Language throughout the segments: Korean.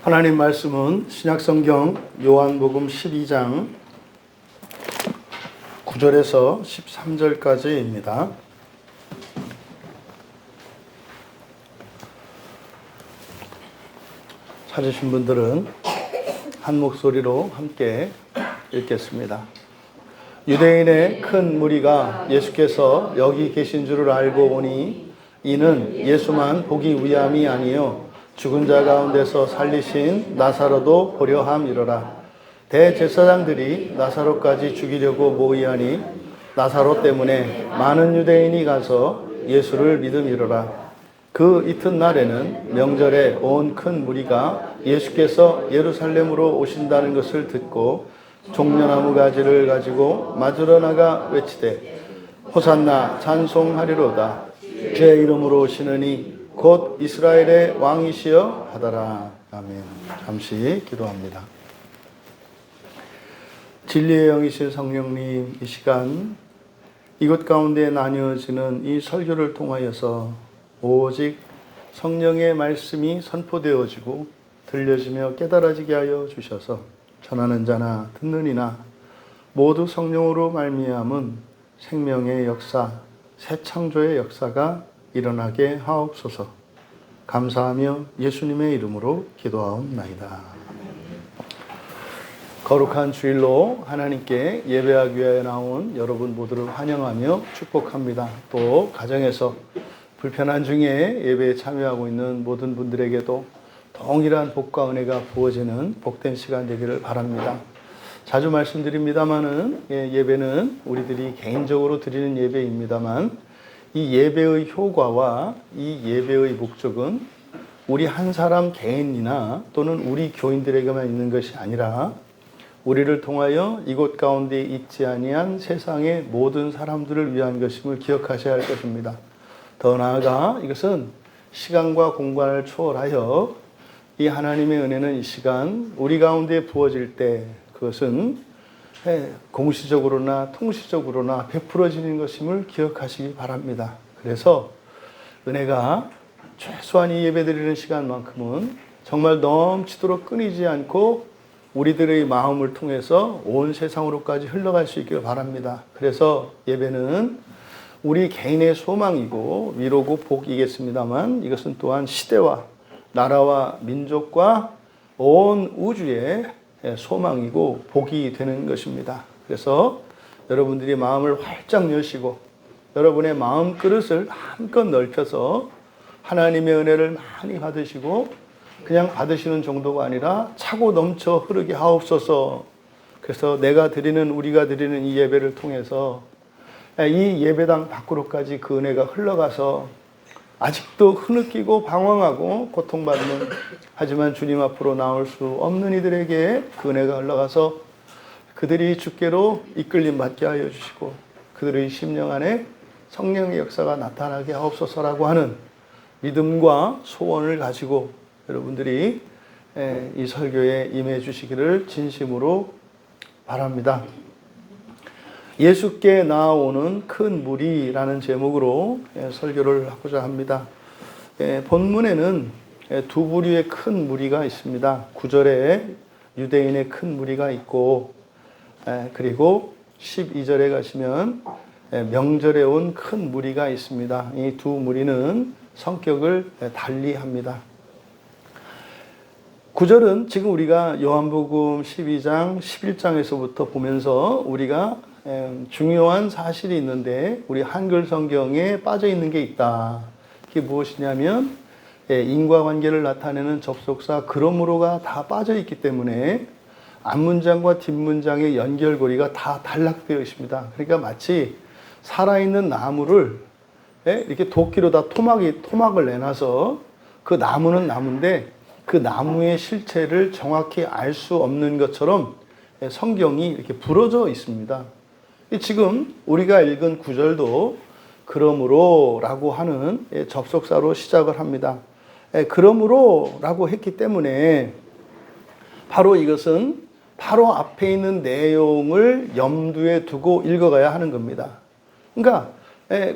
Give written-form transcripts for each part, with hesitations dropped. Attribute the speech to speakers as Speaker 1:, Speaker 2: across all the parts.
Speaker 1: 하나님 말씀은 신약성경 요한복음 12장 9절에서 13절까지입니다. 찾으신 분들은 한 목소리로 함께 읽겠습니다. 유대인의 큰 무리가 예수께서 여기 계신 줄을 알고 보니 이는 예수만 보기 위함이 아니요 죽은 자 가운데서 살리신 나사로도 보려 함이로라. 대제사장들이 나사로까지 죽이려고 모의하니 나사로 때문에 많은 유대인이 가서 예수를 믿음이로라. 그 이튿날에는 명절에 온 큰 무리가 예수께서 예루살렘으로 오신다는 것을 듣고 종려나무 가지를 가지고 맞으러 나가 외치되 호산나 찬송하리로다. 제 이름으로 오시느니 곧 이스라엘의 왕이시여 하더라. 아멘. 잠시 기도합니다. 진리의 영이신 성령님, 이 시간 이곳 가운데 나뉘어지는 이 설교를 통하여서 오직 성령의 말씀이 선포되어지고 들려지며 깨달아지게 하여 주셔서 전하는 자나 듣는 이나 모두 성령으로 말미암은 생명의 역사, 새 창조의 역사가 일어나게 하옵소서. 감사하며 예수님의 이름으로 기도하옵나이다. 거룩한 주일로 하나님께 예배하기 위해 나온 여러분 모두를 환영하며 축복합니다. 또 가정에서 불편한 중에 예배에 참여하고 있는 모든 분들에게도 동일한 복과 은혜가 부어지는 복된 시간 되기를 바랍니다. 자주 말씀드립니다만은 예배는 우리들이 개인적으로 드리는 예배입니다만 이 예배의 효과와 이 예배의 목적은 우리 한 사람 개인이나 또는 우리 교인들에게만 있는 것이 아니라 우리를 통하여 이곳 가운데 있지 아니한 세상의 모든 사람들을 위한 것임을 기억하셔야 할 것입니다. 더 나아가 이것은 시간과 공간을 초월하여 이 하나님의 은혜는 이 시간 우리 가운데 부어질 때 그것은 공시적으로나 통시적으로나 베풀어지는 것임을 기억하시기 바랍니다. 그래서 은혜가 최소한 이 예배드리는 시간만큼은 정말 넘치도록 끊이지 않고 우리들의 마음을 통해서 온 세상으로까지 흘러갈 수 있기를 바랍니다. 그래서 예배는 우리 개인의 소망이고 위로고 복이겠습니다만 이것은 또한 시대와 나라와 민족과 온 우주의 소망이고 복이 되는 것입니다. 그래서 여러분들이 마음을 활짝 여시고 여러분의 마음 그릇을 한껏 넓혀서 하나님의 은혜를 많이 받으시고 그냥 받으시는 정도가 아니라 차고 넘쳐 흐르게 하옵소서. 그래서 우리가 드리는 이 예배를 통해서 이 예배당 밖으로까지 그 은혜가 흘러가서 아직도 흐느끼고 방황하고 고통받는 하지만 주님 앞으로 나올 수 없는 이들에게 그 은혜가 흘러가서 그들이 주께로 이끌림 받게 하여 주시고 그들의 심령 안에 성령의 역사가 나타나게 하옵소서라고 하는 믿음과 소원을 가지고 여러분들이 이 설교에 임해 주시기를 진심으로 바랍니다. 예수께 나아오는 큰 무리라는 제목으로 설교를 하고자 합니다. 본문에는 두 부류의 큰 무리가 있습니다. 9절에 유대인의 큰 무리가 있고 그리고 12절에 가시면 명절에 온 큰 무리가 있습니다. 이 두 무리는 성격을 달리합니다. 9절은 지금 우리가 요한복음 12장, 11장에서부터 보면서 우리가 중요한 사실이 있는데 우리 한글 성경에 빠져 있는 게 있다. 그게 무엇이냐면 인과관계를 나타내는 접속사 그러므로가 다 빠져 있기 때문에 앞문장과 뒷문장의 연결고리가 다 단락되어 있습니다. 그러니까 마치 살아있는 나무를 이렇게 도끼로 다 토막을 내놔서 그 나무는 나무인데 그 나무의 실체를 정확히 알 수 없는 것처럼 성경이 이렇게 부러져 있습니다. 지금 우리가 읽은 구절도 그러므로라고 하는 접속사로 시작을 합니다. 그러므로라고 했기 때문에 바로 이것은 바로 앞에 있는 내용을 염두에 두고 읽어가야 하는 겁니다. 그러니까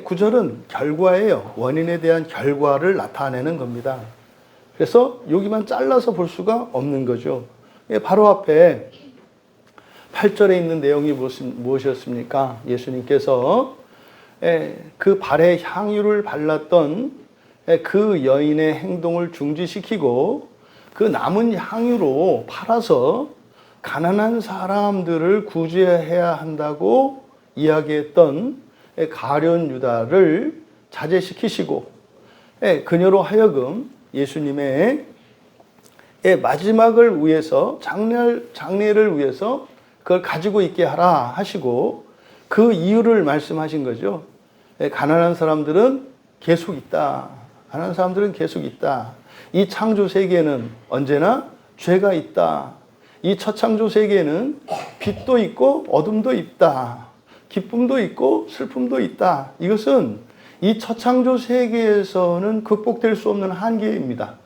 Speaker 1: 구절은 결과예요. 원인에 대한 결과를 나타내는 겁니다. 그래서 여기만 잘라서 볼 수가 없는 거죠. 바로 앞에 8절에 있는 내용이 무엇이었습니까? 예수님께서 그 발에 향유를 발랐던 그 여인의 행동을 중지시키고 그 남은 향유로 팔아서 가난한 사람들을 구제해야 한다고 이야기했던 가룟 유다를 자제시키시고 그녀로 하여금 예수님의 마지막을 위해서 장례를 위해서 그걸 가지고 있게 하라 하시고 그 이유를 말씀하신 거죠. 가난한 사람들은 계속 있다. 가난한 사람들은 계속 있다. 이 창조 세계에는 언제나 죄가 있다. 이 처창조 세계에는 빛도 있고 어둠도 있다. 기쁨도 있고 슬픔도 있다. 이것은 이 처창조 세계에서는 극복될 수 없는 한계입니다.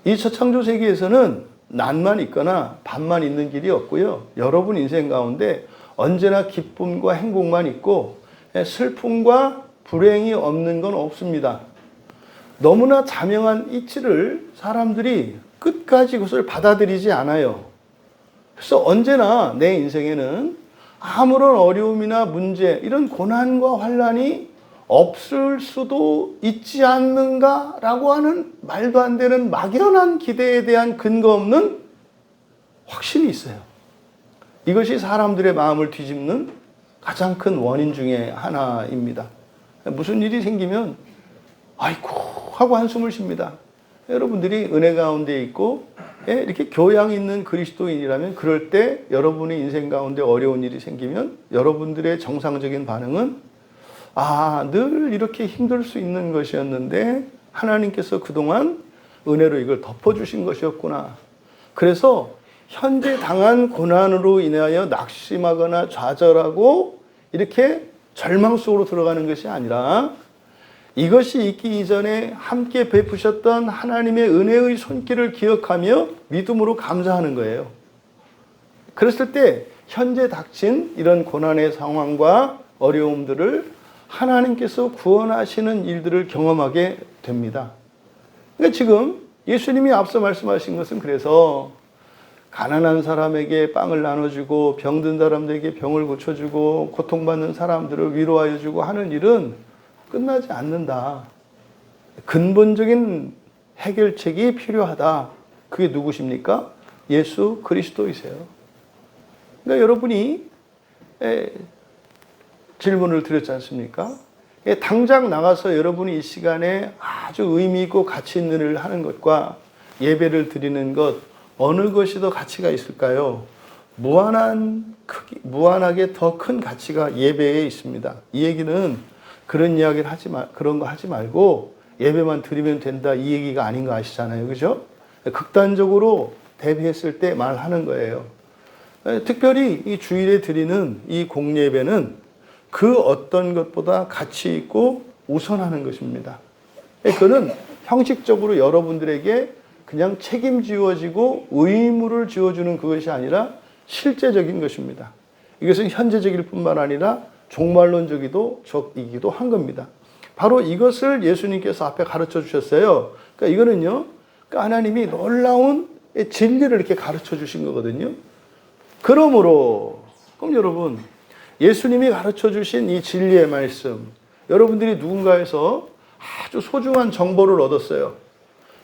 Speaker 1: 이 처창조 세계에서는 난만 있거나 밤만 있는 길이 없고요. 여러분 인생 가운데 언제나 기쁨과 행복만 있고 슬픔과 불행이 없는 건 없습니다. 너무나 자명한 이치를 사람들이 끝까지 그것을 받아들이지 않아요. 그래서 언제나 내 인생에는 아무런 어려움이나 문제, 이런 고난과 환난이 없을 수도 있지 않는가라고 하는 말도 안 되는 막연한 기대에 대한 근거 없는 확신이 있어요. 이것이 사람들의 마음을 뒤집는 가장 큰 원인 중에 하나입니다. 무슨 일이 생기면 아이고 하고 한숨을 쉽니다. 여러분들이 은혜 가운데 있고 이렇게 교양 있는 그리스도인이라면 그럴 때 여러분의 인생 가운데 어려운 일이 생기면 여러분들의 정상적인 반응은 늘 이렇게 힘들 수 있는 것이었는데 하나님께서 그동안 은혜로 이걸 덮어주신 것이었구나. 그래서 현재 당한 고난으로 인하여 낙심하거나 좌절하고 이렇게 절망 속으로 들어가는 것이 아니라 이것이 있기 이전에 함께 베푸셨던 하나님의 은혜의 손길을 기억하며 믿음으로 감사하는 거예요. 그랬을 때 현재 닥친 이런 고난의 상황과 어려움들을 하나님께서 구원하시는 일들을 경험하게 됩니다. 그러니까 지금 예수님이 앞서 말씀하신 것은 그래서 가난한 사람에게 빵을 나눠주고 병든 사람들에게 병을 고쳐주고 고통받는 사람들을 위로하여 주고 하는 일은 끝나지 않는다. 근본적인 해결책이 필요하다. 그게 누구십니까? 예수 그리스도이세요. 그러니까 여러분이 질문을 드렸지 않습니까? 당장 나가서 여러분이 이 시간에 아주 의미 있고 가치 있는 일을 하는 것과 예배를 드리는 것 어느 것이 더 가치가 있을까요? 무한하게 더 큰 가치가 예배에 있습니다. 이 얘기는 그런 이야기를 그런 거 하지 말고 예배만 드리면 된다 이 얘기가 아닌 거 아시잖아요. 그죠? 극단적으로 대비했을 때 말하는 거예요. 특별히 이 주일에 드리는 이 공예배는 그 어떤 것보다 가치 있고 우선하는 것입니다. 그거는 형식적으로 여러분들에게 그냥 책임지어지고 의무를 지어주는 그것이 아니라 실제적인 것입니다. 이것은 현재적일 뿐만 아니라 종말론적이기도 한 겁니다. 바로 이것을 예수님께서 앞에 가르쳐 주셨어요. 그러니까 이거는요, 그러니까 하나님이 놀라운 진리를 이렇게 가르쳐 주신 거거든요. 그러므로, 그럼 여러분, 예수님이 가르쳐 주신 이 진리의 말씀, 여러분들이 누군가에서 아주 소중한 정보를 얻었어요.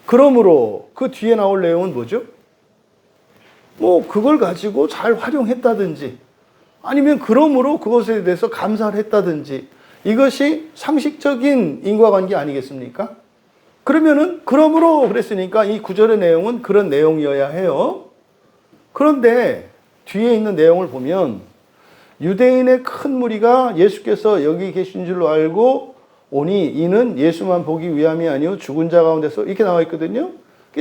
Speaker 1: 그러므로 그 뒤에 나올 내용은 뭐죠? 그걸 가지고 잘 활용했다든지, 아니면 그러므로 그것에 대해서 감사를 했다든지, 이것이 상식적인 인과관계 아니겠습니까? 그러면은 그러므로 그랬으니까 이 구절의 내용은 그런 내용이어야 해요. 그런데 뒤에 있는 내용을 보면 유대인의 큰 무리가 예수께서 여기 계신 줄로 알고 오니 이는 예수만 보기 위함이 아니요 죽은 자 가운데서 이렇게 나와 있거든요.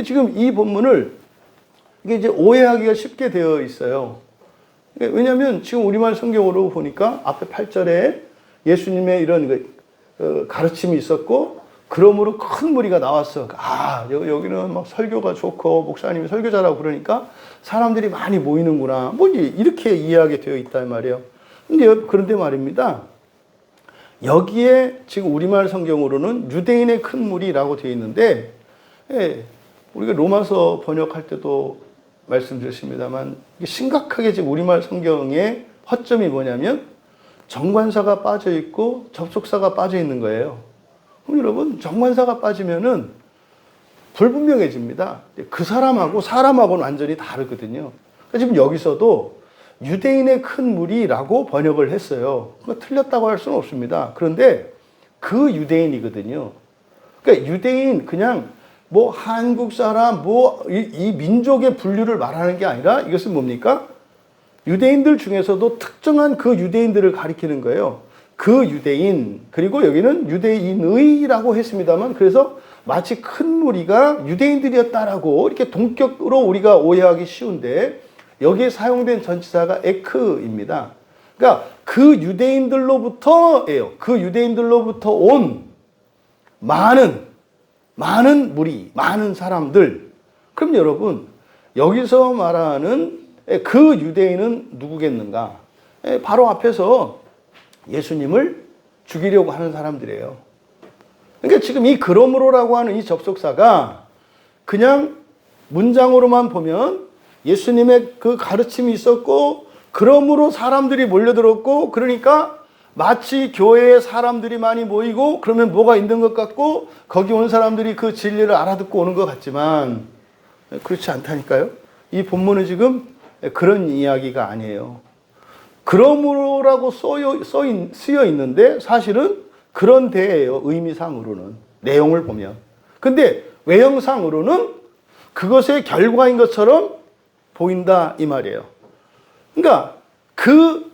Speaker 1: 지금 이 본문을 이게 이제 오해하기가 쉽게 되어 있어요. 왜냐하면 지금 우리말 성경으로 보니까 앞에 8절에 예수님의 이런 가르침이 있었고 그러므로 큰 무리가 나왔어. 여기는 막 설교가 좋고 목사님이 설교자라고 그러니까 사람들이 많이 모이는구나. 이렇게 이해하게 되어 있단 말이에요. 그런데 말입니다. 여기에 지금 우리말 성경으로는 유대인의 큰 무리라고 되어 있는데 예, 우리가 로마서 번역할 때도 말씀드렸습니다만 심각하게 지금 우리말 성경의 허점이 뭐냐면 정관사가 빠져 있고 접속사가 빠져 있는 거예요. 그럼 여러분 정관사가 빠지면은 불분명해집니다. 그 사람하고는 완전히 다르거든요. 그러니까 지금 여기서도 유대인의 큰 무리라고 번역을 했어요. 틀렸다고 할 수는 없습니다. 그런데 그 유대인이거든요. 그러니까 유대인 그냥 뭐 한국 사람 이 민족의 분류를 말하는 게 아니라 이것은 뭡니까? 유대인들 중에서도 특정한 그 유대인들을 가리키는 거예요. 그 유대인, 그리고 여기는 유대인의라고 했습니다만 그래서 마치 큰 무리가 유대인들이었다라고 이렇게 동격으로 우리가 오해하기 쉬운데 여기에 사용된 전치사가 에크입니다. 그러니까 그 유대인들로부터예요. 그 유대인들로부터 온 많은 무리, 많은 사람들. 그럼 여러분 여기서 말하는 그 유대인은 누구겠는가? 바로 앞에서 예수님을 죽이려고 하는 사람들이에요. 그러니까 지금 이 그러므로라고 하는 이 접속사가 그냥 문장으로만 보면 예수님의 그 가르침이 있었고 그러므로 사람들이 몰려들었고 그러니까 마치 교회에 사람들이 많이 모이고 그러면 뭐가 있는 것 같고 거기 온 사람들이 그 진리를 알아듣고 오는 것 같지만 그렇지 않다니까요. 이 본문은 지금 그런 이야기가 아니에요. 그러므로라고 쓰여 있는데 사실은 그런 데예요. 의미상으로는. 내용을 보면. 근데 외형상으로는 그것의 결과인 것처럼 보인다 이 말이에요. 그러니까 그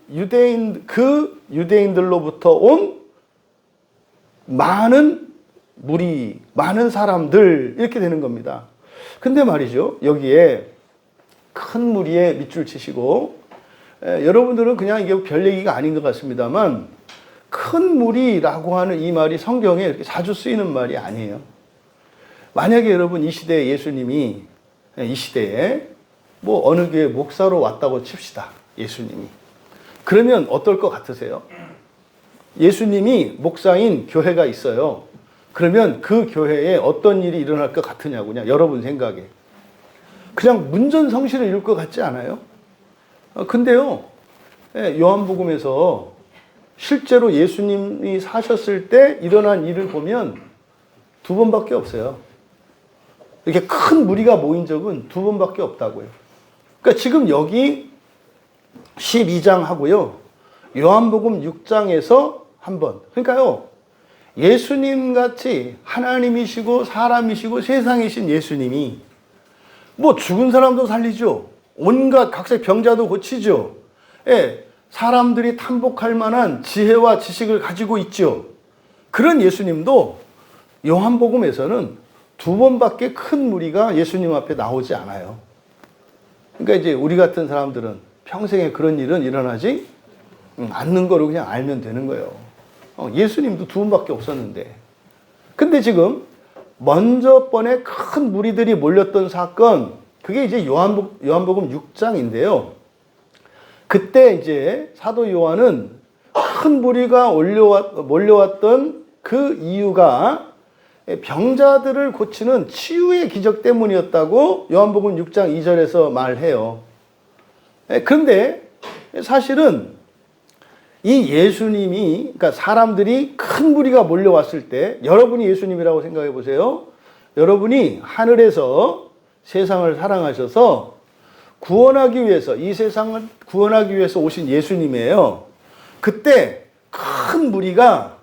Speaker 1: 유대인들로부터 온 많은 무리, 많은 사람들 이렇게 되는 겁니다. 근데 말이죠. 여기에 큰 무리에 밑줄 치시고 여러분들은 그냥 이게 별 얘기가 아닌 것 같습니다만 큰 무리라고 하는 이 말이 성경에 이렇게 자주 쓰이는 말이 아니에요. 만약에 여러분 이 시대에 예수님이 이 시대에 뭐 어느 교회 목사로 왔다고 칩시다. 예수님이. 그러면 어떨 것 같으세요? 예수님이 목사인 교회가 있어요. 그러면 그 교회에 어떤 일이 일어날 것 같으냐고요. 여러분 생각에. 그냥 문전성시를 이룰 것 같지 않아요? 근데요. 요한복음에서 실제로 예수님이 사셨을 때 일어난 일을 보면 2번밖에 없어요. 이렇게 큰 무리가 모인 적은 2번밖에 없다고요. 그러니까 지금 여기 12장 하고요. 요한복음 6장에서 한 번. 그러니까요. 예수님 같이 하나님이시고 사람이시고 세상이신 예수님이 뭐 죽은 사람도 살리죠. 온갖 각색 병자도 고치죠. 예, 사람들이 탐복할 만한 지혜와 지식을 가지고 있죠. 그런 예수님도 요한복음에서는 2번밖에 큰 무리가 예수님 앞에 나오지 않아요. 그러니까 이제 우리 같은 사람들은 평생에 그런 일은 일어나지 않는 거로 그냥 알면 되는 거예요. 예수님도 2번밖에 없었는데. 근데 지금 먼저 번에 큰 무리들이 몰렸던 사건, 그게 이제 요한복음 6장인데요. 그때 이제 사도 요한은 큰 무리가 몰려왔던 그 이유가 병자들을 고치는 치유의 기적 때문이었다고 요한복음 6장 2절에서 말해요. 그런데 사실은 이 예수님이, 그러니까 사람들이 큰 무리가 몰려왔을 때 여러분이 예수님이라고 생각해 보세요. 여러분이 하늘에서 세상을 사랑하셔서 구원하기 위해서, 이 세상을 구원하기 위해서 오신 예수님이에요. 그때 큰 무리가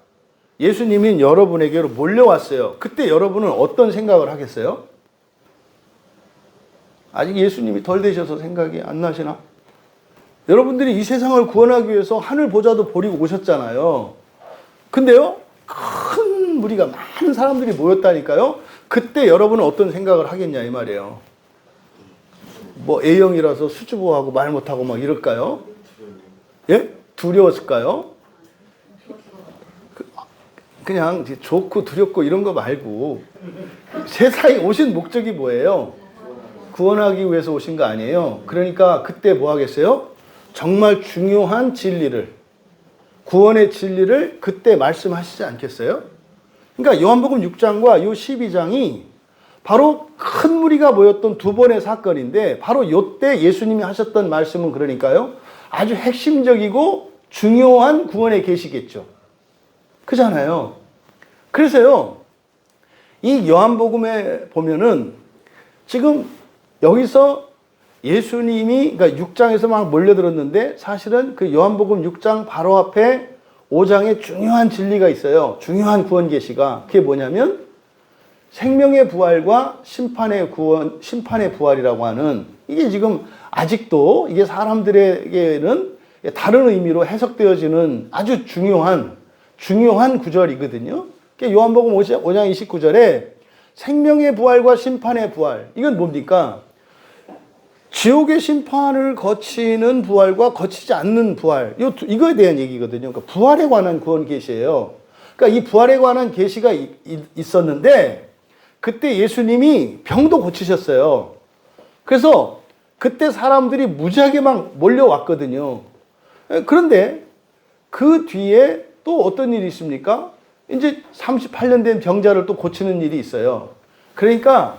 Speaker 1: 예수님인 여러분에게로 몰려왔어요. 그때 여러분은 어떤 생각을 하겠어요? 아직 예수님이 덜 되셔서 생각이 안 나시나? 여러분들이 이 세상을 구원하기 위해서 하늘 보좌도 버리고 오셨잖아요. 근데요, 큰 무리가 많은 사람들이 모였다니까요. 그때 여러분은 어떤 생각을 하겠냐 이 말이에요. 뭐 A형이라서 수줍어하고 말 못하고 막 이럴까요? 예? 두려웠을까요? 그냥 좋고 두렵고 이런 거 말고 세상에 오신 목적이 뭐예요? 구원하기 위해서 오신 거 아니에요? 그러니까 그때 뭐 하겠어요? 정말 중요한 진리를, 구원의 진리를 그때 말씀하시지 않겠어요? 그러니까 요한복음 6장과 요 12장이 바로 큰 무리가 모였던 두 번의 사건인데 바로 요때 예수님이 하셨던 말씀은 그러니까요. 아주 핵심적이고 중요한 구원의 계시겠죠. 그잖아요. 그래서요. 이 요한복음에 보면은 지금 여기서 예수님이 그러니까 6장에서 막 몰려들었는데 사실은 그 요한복음 6장 바로 앞에 5장에 중요한 진리가 있어요. 중요한 구원 계시가. 그게 뭐냐면 생명의 부활과 심판의 부활이라고 하는 이게 지금 아직도 이게 사람들에게는 다른 의미로 해석되어지는 아주 중요한 구절이거든요. 요한복음 5장 29절에 생명의 부활과 심판의 부활. 이건 뭡니까? 지옥의 심판을 거치는 부활과 거치지 않는 부활. 이거에 대한 얘기거든요. 그러니까 부활에 관한 구원 계시예요. 그러니까 이 부활에 관한 계시가 있었는데 그때 예수님이 병도 고치셨어요. 그래서 그때 사람들이 무지하게 막 몰려왔거든요. 그런데 그 뒤에 또 어떤 일이 있습니까? 이제 38년 된 병자를 또 고치는 일이 있어요. 그러니까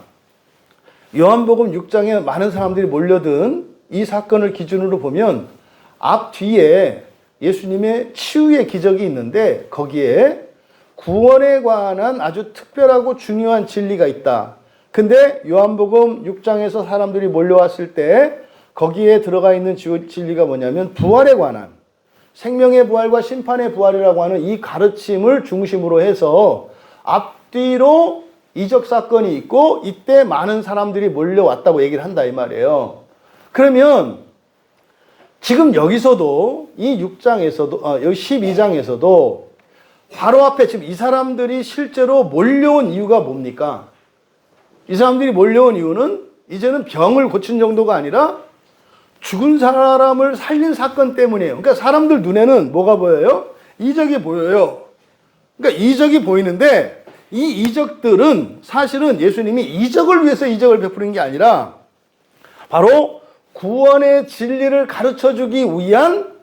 Speaker 1: 요한복음 6장에 많은 사람들이 몰려든 이 사건을 기준으로 보면 앞 뒤에 예수님의 치유의 기적이 있는데 거기에 구원에 관한 아주 특별하고 중요한 진리가 있다. 근데 요한복음 6장에서 사람들이 몰려왔을 때 거기에 들어가 있는 진리가 뭐냐면 부활에 관한 생명의 부활과 심판의 부활이라고 하는 이 가르침을 중심으로 해서 앞뒤로 이적 사건이 있고 이때 많은 사람들이 몰려왔다고 얘기를 한다 이 말이에요. 그러면 지금 여기서도 이 6장에서도 여기 12장에서도 바로 앞에 지금 이 사람들이 실제로 몰려온 이유가 뭡니까? 이 사람들이 몰려온 이유는 이제는 병을 고친 정도가 아니라 죽은 사람을 살린 사건 때문이에요. 그러니까 사람들 눈에는 뭐가 보여요? 이적이 보여요. 그러니까 이적이 보이는데 이 이적들은 사실은 예수님이 이적을 위해서 이적을 베푸는 게 아니라 바로 구원의 진리를 가르쳐주기 위한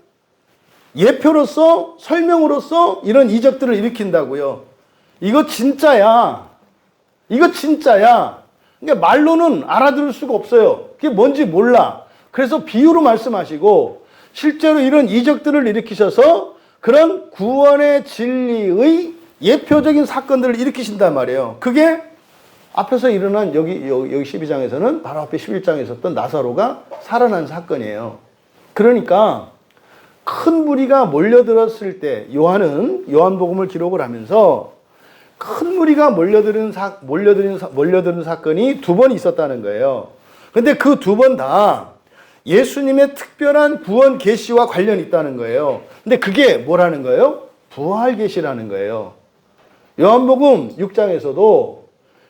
Speaker 1: 예표로서 설명으로서 이런 이적들을 일으킨다고요. 이거 진짜야. 이거 진짜야. 그러니까 말로는 알아들을 수가 없어요. 그게 뭔지 몰라. 그래서 비유로 말씀하시고 실제로 이런 이적들을 일으키셔서 그런 구원의 진리의 예표적인 사건들을 일으키신단 말이에요. 그게 앞에서 일어난 여기 12장에서는 바로 앞에 11장에 있었던 나사로가 살아난 사건이에요. 그러니까 큰 무리가 몰려들었을 때 요한복음을 기록을 하면서 큰 무리가 몰려드는 사건이 두 번 있었다는 거예요. 근데 그 두 번 다 예수님의 특별한 구원 계시와 관련이 있다는 거예요. 근데 그게 뭐라는 거예요? 부활 계시라는 거예요. 요한복음 6장에서도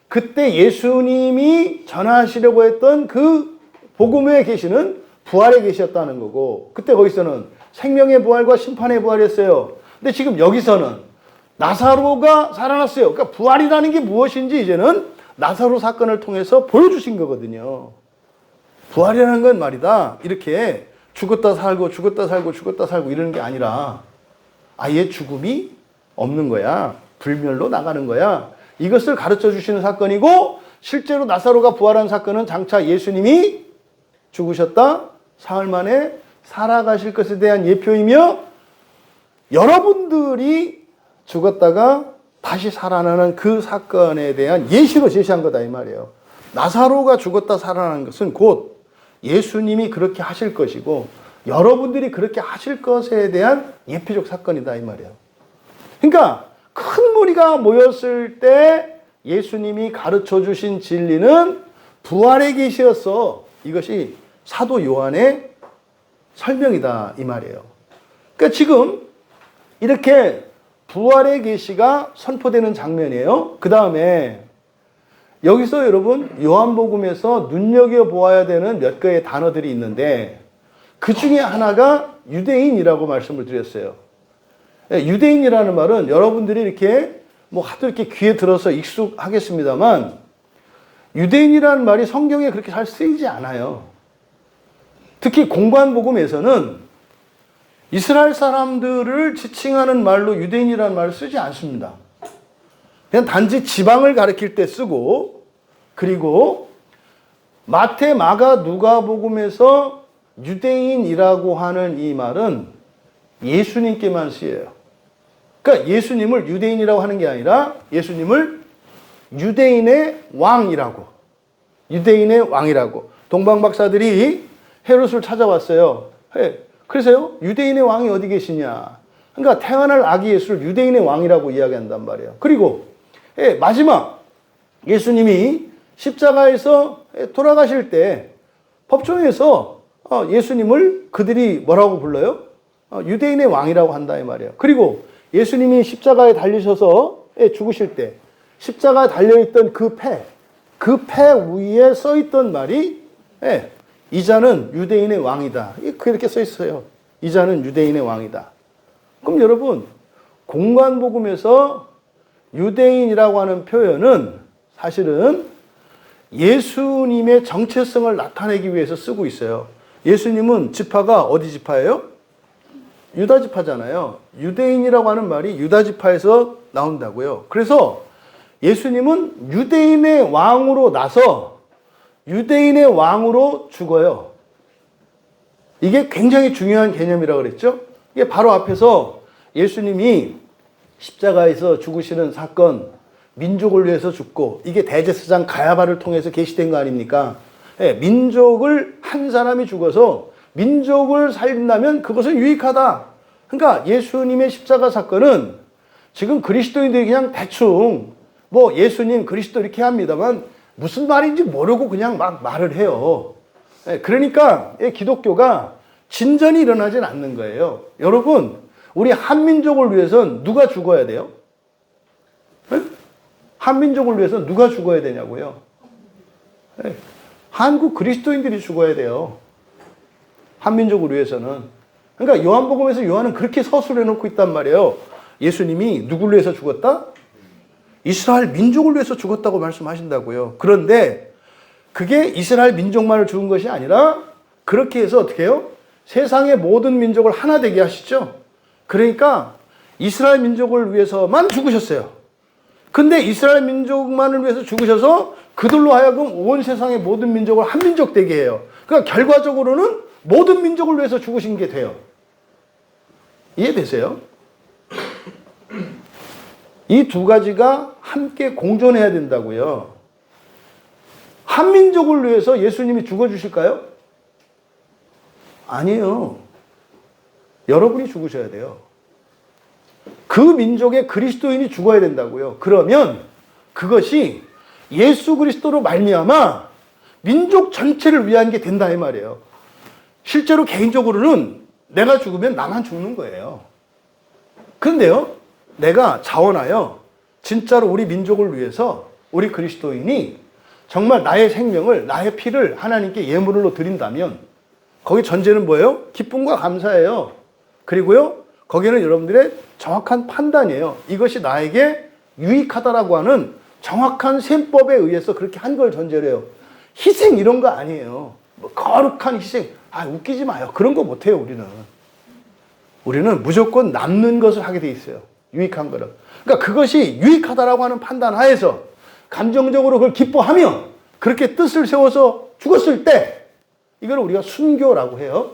Speaker 1: 그때 예수님이 전하시려고 했던 그 복음의 계시는 부활의 계시였다는 거고 그때 거기서는 생명의 부활과 심판의 부활이었어요. 근데 지금 여기서는 나사로가 살아났어요. 그러니까 부활이라는 게 무엇인지 이제는 나사로 사건을 통해서 보여주신 거거든요. 부활이라는 건 말이다. 이렇게 죽었다 살고 이러는 게 아니라 아예 죽음이 없는 거야. 불멸로 나가는 거야. 이것을 가르쳐 주시는 사건이고 실제로 나사로가 부활한 사건은 장차 예수님이 죽으셨다. 사흘 만에 살아가실 것에 대한 예표이며 여러분들이 죽었다가 다시 살아나는 그 사건에 대한 예시로 제시한 거다 이 말이에요. 나사로가 죽었다 살아나는 것은 곧 예수님이 그렇게 하실 것이고 여러분들이 그렇게 하실 것에 대한 예표적 사건이다 이 말이에요. 그러니까 큰 무리가 모였을 때 예수님이 가르쳐 주신 진리는 부활의 계시였어. 이것이 사도 요한의 설명이다 이 말이에요. 그러니까 지금 이렇게 부활의 계시가 선포되는 장면이에요. 그 다음에 여기서 여러분 요한복음에서 눈여겨보아야 되는 몇 개의 단어들이 있는데 그 중에 하나가 유대인이라고 말씀을 드렸어요. 유대인이라는 말은 여러분들이 이렇게 하도 이렇게 귀에 들어서 익숙하겠습니다만 유대인이라는 말이 성경에 그렇게 잘 쓰이지 않아요. 특히 공관복음에서는 이스라엘 사람들을 지칭하는 말로 유대인이라는 말을 쓰지 않습니다. 그냥 단지 지방을 가리킬 때 쓰고 그리고 마태, 마가, 누가복음에서 유대인이라고 하는 이 말은 예수님께만 쓰여요. 그러니까 예수님을 유대인이라고 하는 게 아니라 예수님을 유대인의 왕이라고. 유대인의 왕이라고. 동방박사들이 헤롯을 찾아왔어요. 그래서요, 유대인의 왕이 어디 계시냐. 그러니까 태어날 아기 예수를 유대인의 왕이라고 이야기한단 말이에요. 그리고 마지막 예수님이 십자가에서 돌아가실 때 법정에서 예수님을 그들이 뭐라고 불러요? 유대인의 왕이라고 한다 이 말이에요. 그리고 예수님이 십자가에 달리셔서 죽으실 때 십자가에 달려있던 그 폐 위에 써있던 말이 이자는 유대인의 왕이다. 그렇게 써있어요. 이자는 유대인의 왕이다. 그럼 여러분, 공관복음에서 유대인이라고 하는 표현은 사실은 예수님의 정체성을 나타내기 위해서 쓰고 있어요. 예수님은 지파가 어디 지파예요? 유다 지파잖아요. 유대인이라고 하는 말이 유다 지파에서 나온다고요. 그래서 예수님은 유대인의 왕으로 나서 유대인의 왕으로 죽어요. 이게 굉장히 중요한 개념이라고 그랬죠? 이게 바로 앞에서 예수님이 십자가에서 죽으시는 사건, 민족을 위해서 죽고, 이게 대제사장 가야바를 통해서 계시된 거 아닙니까? 민족을 한 사람이 죽어서 민족을 살린다면 그것은 유익하다. 그러니까 예수님의 십자가 사건은 지금 그리스도인들이 그냥 대충 뭐 예수님 그리스도 이렇게 합니다만 무슨 말인지 모르고 그냥 막 말을 해요. 그러니까 기독교가 진전이 일어나진 않는 거예요. 여러분, 우리 한민족을 위해서는 누가 죽어야 돼요? 한민족을 위해서는 누가 죽어야 되냐고요? 한국 그리스도인들이 죽어야 돼요. 한민족을 위해서는. 그러니까 요한복음에서 요한은 그렇게 서술해 놓고 있단 말이에요. 예수님이 누구를 위해서 죽었다? 이스라엘 민족을 위해서 죽었다고 말씀하신다고요. 그런데 그게 이스라엘 민족만을 죽은 것이 아니라 그렇게 해서 어떻게 해요? 세상의 모든 민족을 하나 되게 하시죠. 그러니까 이스라엘 민족을 위해서만 죽으셨어요. 근데 이스라엘 민족만을 위해서 죽으셔서 그들로 하여금 온 세상의 모든 민족을 한 민족 되게 해요. 그러니까 결과적으로는 모든 민족을 위해서 죽으신 게 돼요. 이해되세요? 이 두 가지가 함께 공존해야 된다고요. 한민족을 위해서 예수님이 죽어주실까요? 아니에요. 여러분이 죽으셔야 돼요. 그 민족의 그리스도인이 죽어야 된다고요. 그러면 그것이 예수 그리스도로 말미암아 민족 전체를 위한 게 된다 이 말이에요. 실제로 개인적으로는 내가 죽으면 나만 죽는 거예요. 그런데요, 내가 자원하여 진짜로 우리 민족을 위해서 우리 그리스도인이 정말 나의 생명을, 나의 피를 하나님께 예물로 드린다면 거기 전제는 뭐예요? 기쁨과 감사예요. 그리고요, 거기는 여러분들의 정확한 판단이에요. 이것이 나에게 유익하다라고 하는 정확한 셈법에 의해서 그렇게 한 걸 전제로 해요. 희생 이런 거 아니에요. 뭐 거룩한 희생. 웃기지 마요. 그런 거 못해요, 우리는. 우리는 무조건 남는 것을 하게 돼 있어요. 유익한 거를. 그러니까 그것이 유익하다라고 하는 판단 하에서 감정적으로 그걸 기뻐하며 그렇게 뜻을 세워서 죽었을 때 이걸 우리가 순교라고 해요.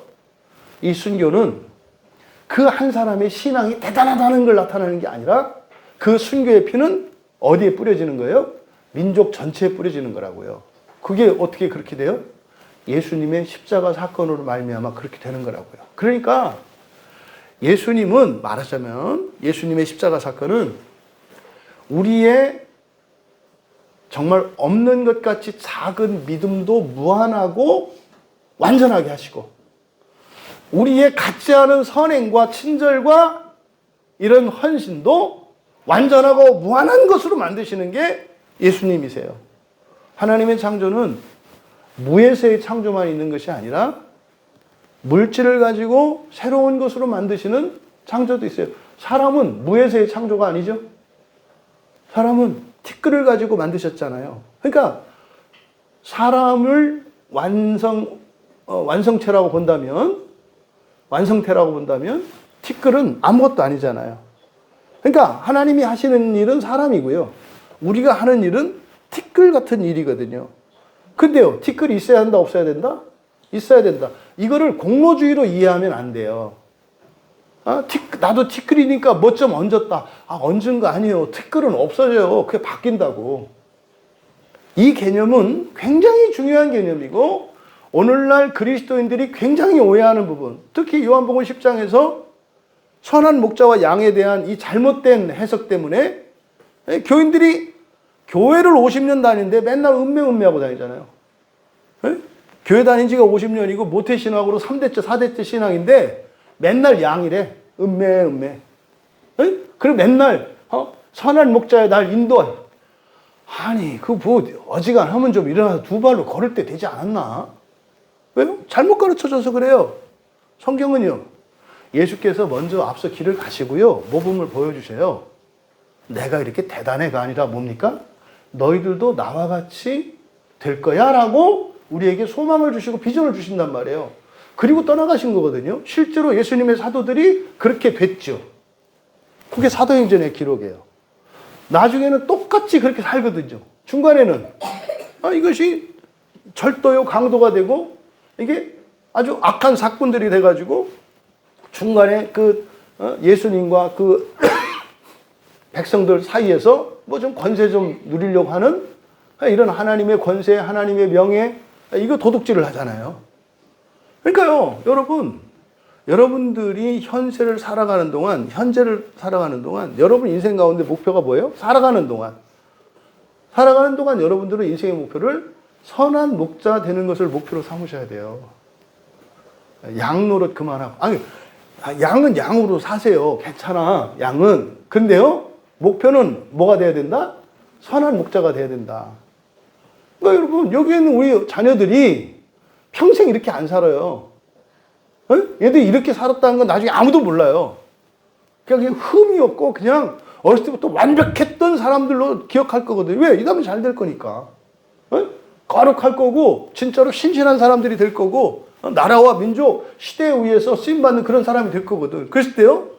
Speaker 1: 이 순교는 그 한 사람의 신앙이 대단하다는 걸 나타내는 게 아니라 그 순교의 피는 어디에 뿌려지는 거예요? 민족 전체에 뿌려지는 거라고요. 그게 어떻게 그렇게 돼요? 예수님의 십자가 사건으로 말미암아 그렇게 되는 거라고요. 그러니까 예수님은 말하자면 예수님의 십자가 사건은 우리의 정말 없는 것 같이 작은 믿음도 무한하고 완전하게 하시고 우리의 같지 않은 선행과 친절과 이런 헌신도 완전하고 무한한 것으로 만드시는 게 예수님이세요. 하나님의 창조는 무에서의 창조만 있는 것이 아니라 물질을 가지고 새로운 것으로 만드시는 창조도 있어요. 사람은 무에서의 창조가 아니죠. 사람은 티끌을 가지고 만드셨잖아요. 그러니까 사람을 완성체라고 본다면 티끌은 아무것도 아니잖아요. 그러니까 하나님이 하시는 일은 사람이고요. 우리가 하는 일은 티끌 같은 일이거든요. 근데요, 티끌이 있어야 한다, 없어야 된다? 있어야 된다. 이거를 공로주의로 이해하면 안 돼요. 나도 티끌이니까 뭐 좀 얹었다. 얹은 거 아니에요. 티끌은 없어져요. 그게 바뀐다고. 이 개념은 굉장히 중요한 개념이고, 오늘날 그리스도인들이 굉장히 오해하는 부분, 특히 요한복음 10장에서 선한 목자와 양에 대한 이 잘못된 해석 때문에 교인들이 교회를 50년 다니는데 맨날 음매하고 다니잖아요. 교회 다닌 지가 50년이고 모태신앙으로 3대째, 4대째 신앙인데 맨날 양이래. 음매. 그리고 맨날 선한 목자에 날 인도해. 아니, 어지간하면 좀 일어나서 두 발로 걸을 때 되지 않았나? 왜요? 잘못 가르쳐줘서 그래요. 성경은요, 예수께서 먼저 앞서 길을 가시고요, 모범을 보여주세요. 내가 이렇게 대단해가 아니라 뭡니까? 너희들도 나와 같이 될 거야 라고 우리에게 소망을 주시고 비전을 주신단 말이에요. 그리고 떠나가신 거거든요. 실제로 예수님의 사도들이 그렇게 됐죠. 그게 사도행전의 기록이에요. 나중에는 똑같이 그렇게 살거든요. 중간에는 이것이 절도요 강도가 되고 이게 아주 악한 사건들이 돼가지고 중간에 예수님과 백성들 사이에서 뭐 좀 권세 좀 누리려고 하는 이런 하나님의 권세, 하나님의 명예, 이거 도둑질을 하잖아요. 그러니까요, 여러분들이 현재를 살아가는 동안, 여러분 인생 가운데 목표가 뭐예요? 살아가는 동안 여러분들은 인생의 목표를 선한 목자 되는 것을 목표로 삼으셔야 돼요. 양 노릇 그만하고. 양은 양으로 사세요. 괜찮아, 양은. 근데요, 목표는 뭐가 돼야 된다? 선한 목자가 돼야 된다. 그러니까 여러분, 여기 있는 우리 자녀들이 평생 이렇게 안 살아요. 얘들이 이렇게 살았다는 건 나중에 아무도 몰라요. 그냥 흠이 없고 그냥 어렸을 때부터 완벽했던 사람들로 기억할 거거든요. 왜? 이러면 잘 될 거니까. 거룩할 거고 진짜로 신실한 사람들이 될 거고 나라와 민족, 시대에 의해서 쓰임받는 그런 사람이 될 거거든. 그랬을 때요,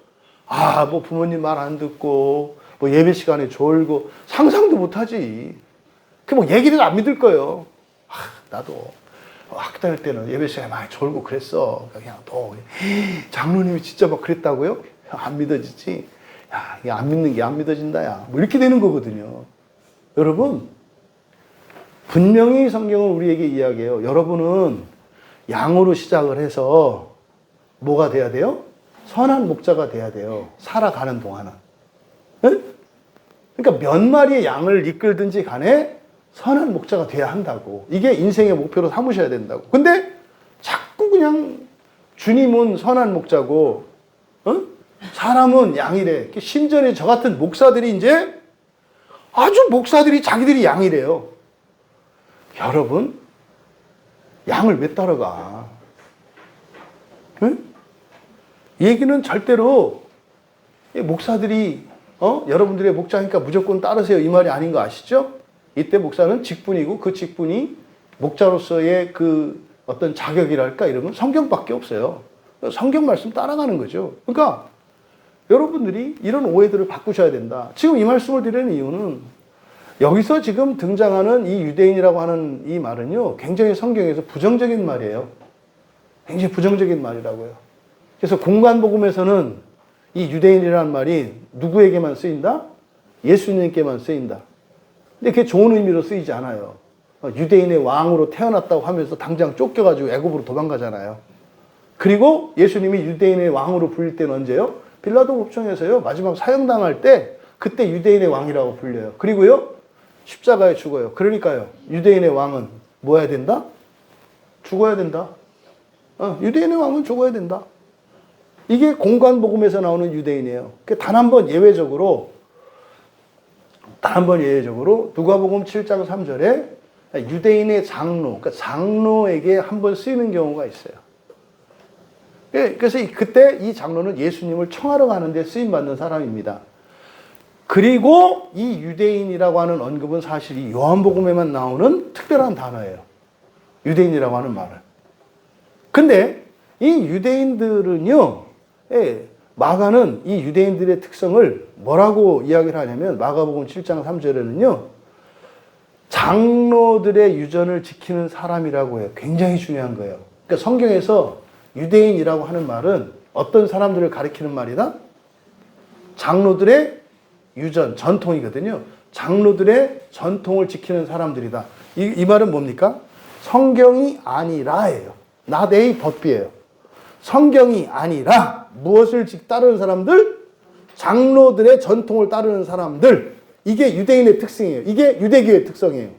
Speaker 1: 뭐 부모님 말 안 듣고 뭐 예배 시간에 졸고 상상도 못하지. 뭐 얘기를 안 믿을 거예요. 나도 학교 다닐 때는 예배 시간에 많이 졸고 그랬어. 그냥 또 장로님이 진짜 막 그랬다고요? 안 믿어지지. 이게 안 믿는 게 안 믿어진다, 야. 뭐 이렇게 되는 거거든요. 여러분, 분명히 성경은 우리에게 이야기해요. 여러분은 양으로 시작을 해서 뭐가 돼야 돼요? 선한 목자가 돼야 돼요. 살아가는 동안은. 그러니까 몇 마리의 양을 이끌든지 간에 선한 목자가 돼야 한다고. 이게 인생의 목표로 삼으셔야 된다고. 근데 자꾸 그냥 주님은 선한 목자고, 사람은 양이래. 심지어 저 같은 목사들이 이제 아주 목사들이 자기들이 양이래요. 여러분, 양을 왜 따라가? 얘기는 절대로 목사들이 여러분들의 목자니까 무조건 따르세요, 이 말이 아닌 거 아시죠? 이때 목사는 직분이고 그 직분이 목자로서의 그 어떤 자격이랄까 이런 건 성경밖에 없어요. 성경 말씀 따라가는 거죠. 그러니까 여러분들이 이런 오해들을 바꾸셔야 된다. 지금 이 말씀을 드리는 이유는 여기서 지금 등장하는 이 유대인이라고 하는 이 말은요, 굉장히 성경에서 부정적인 말이에요. 굉장히 부정적인 말이라고요. 그래서 공관복음에서는 이 유대인이라는 말이 누구에게만 쓰인다? 예수님께만 쓰인다. 근데 그게 좋은 의미로 쓰이지 않아요. 유대인의 왕으로 태어났다고 하면서 당장 쫓겨가지고 애굽으로 도망가잖아요. 그리고 예수님이 유대인의 왕으로 불릴 때는 언제요? 빌라도 법정에서요, 마지막 사형당할 때 그때 유대인의 왕이라고 불려요. 그리고요, 십자가에 죽어요. 그러니까요, 유대인의 왕은 뭐 해야 된다? 죽어야 된다. 유대인의 왕은 죽어야 된다. 이게 공관복음에서 나오는 유대인이에요. 단 한 번 예외적으로 누가복음 7장 3절에 유대인의 장로, 그러니까 장로에게 한 번 쓰이는 경우가 있어요. 그래서 그때 이 장로는 예수님을 청하러 가는데 쓰임받는 사람입니다. 그리고 이 유대인이라고 하는 언급은 사실 이 요한복음에만 나오는 특별한 단어예요. 유대인이라고 하는 말은. 근데 이 유대인들은요, 마가는 이 유대인들의 특성을 뭐라고 이야기를 하냐면, 마가복음 7장 3절에는요, 장로들의 유전을 지키는 사람이라고 해요. 굉장히 중요한 거예요. 그러니까 성경에서 유대인이라고 하는 말은 어떤 사람들을 가리키는 말이다? 장로들의 유전, 전통이거든요. 장로들의 전통을 지키는 사람들이다. 이 말은 뭡니까? 성경이 아니라예요. not a but이에요. 성경이 아니라 무엇을 따르는 사람들? 장로들의 전통을 따르는 사람들. 이게 유대인의 특징이에요. 이게 유대교의 특성이에요.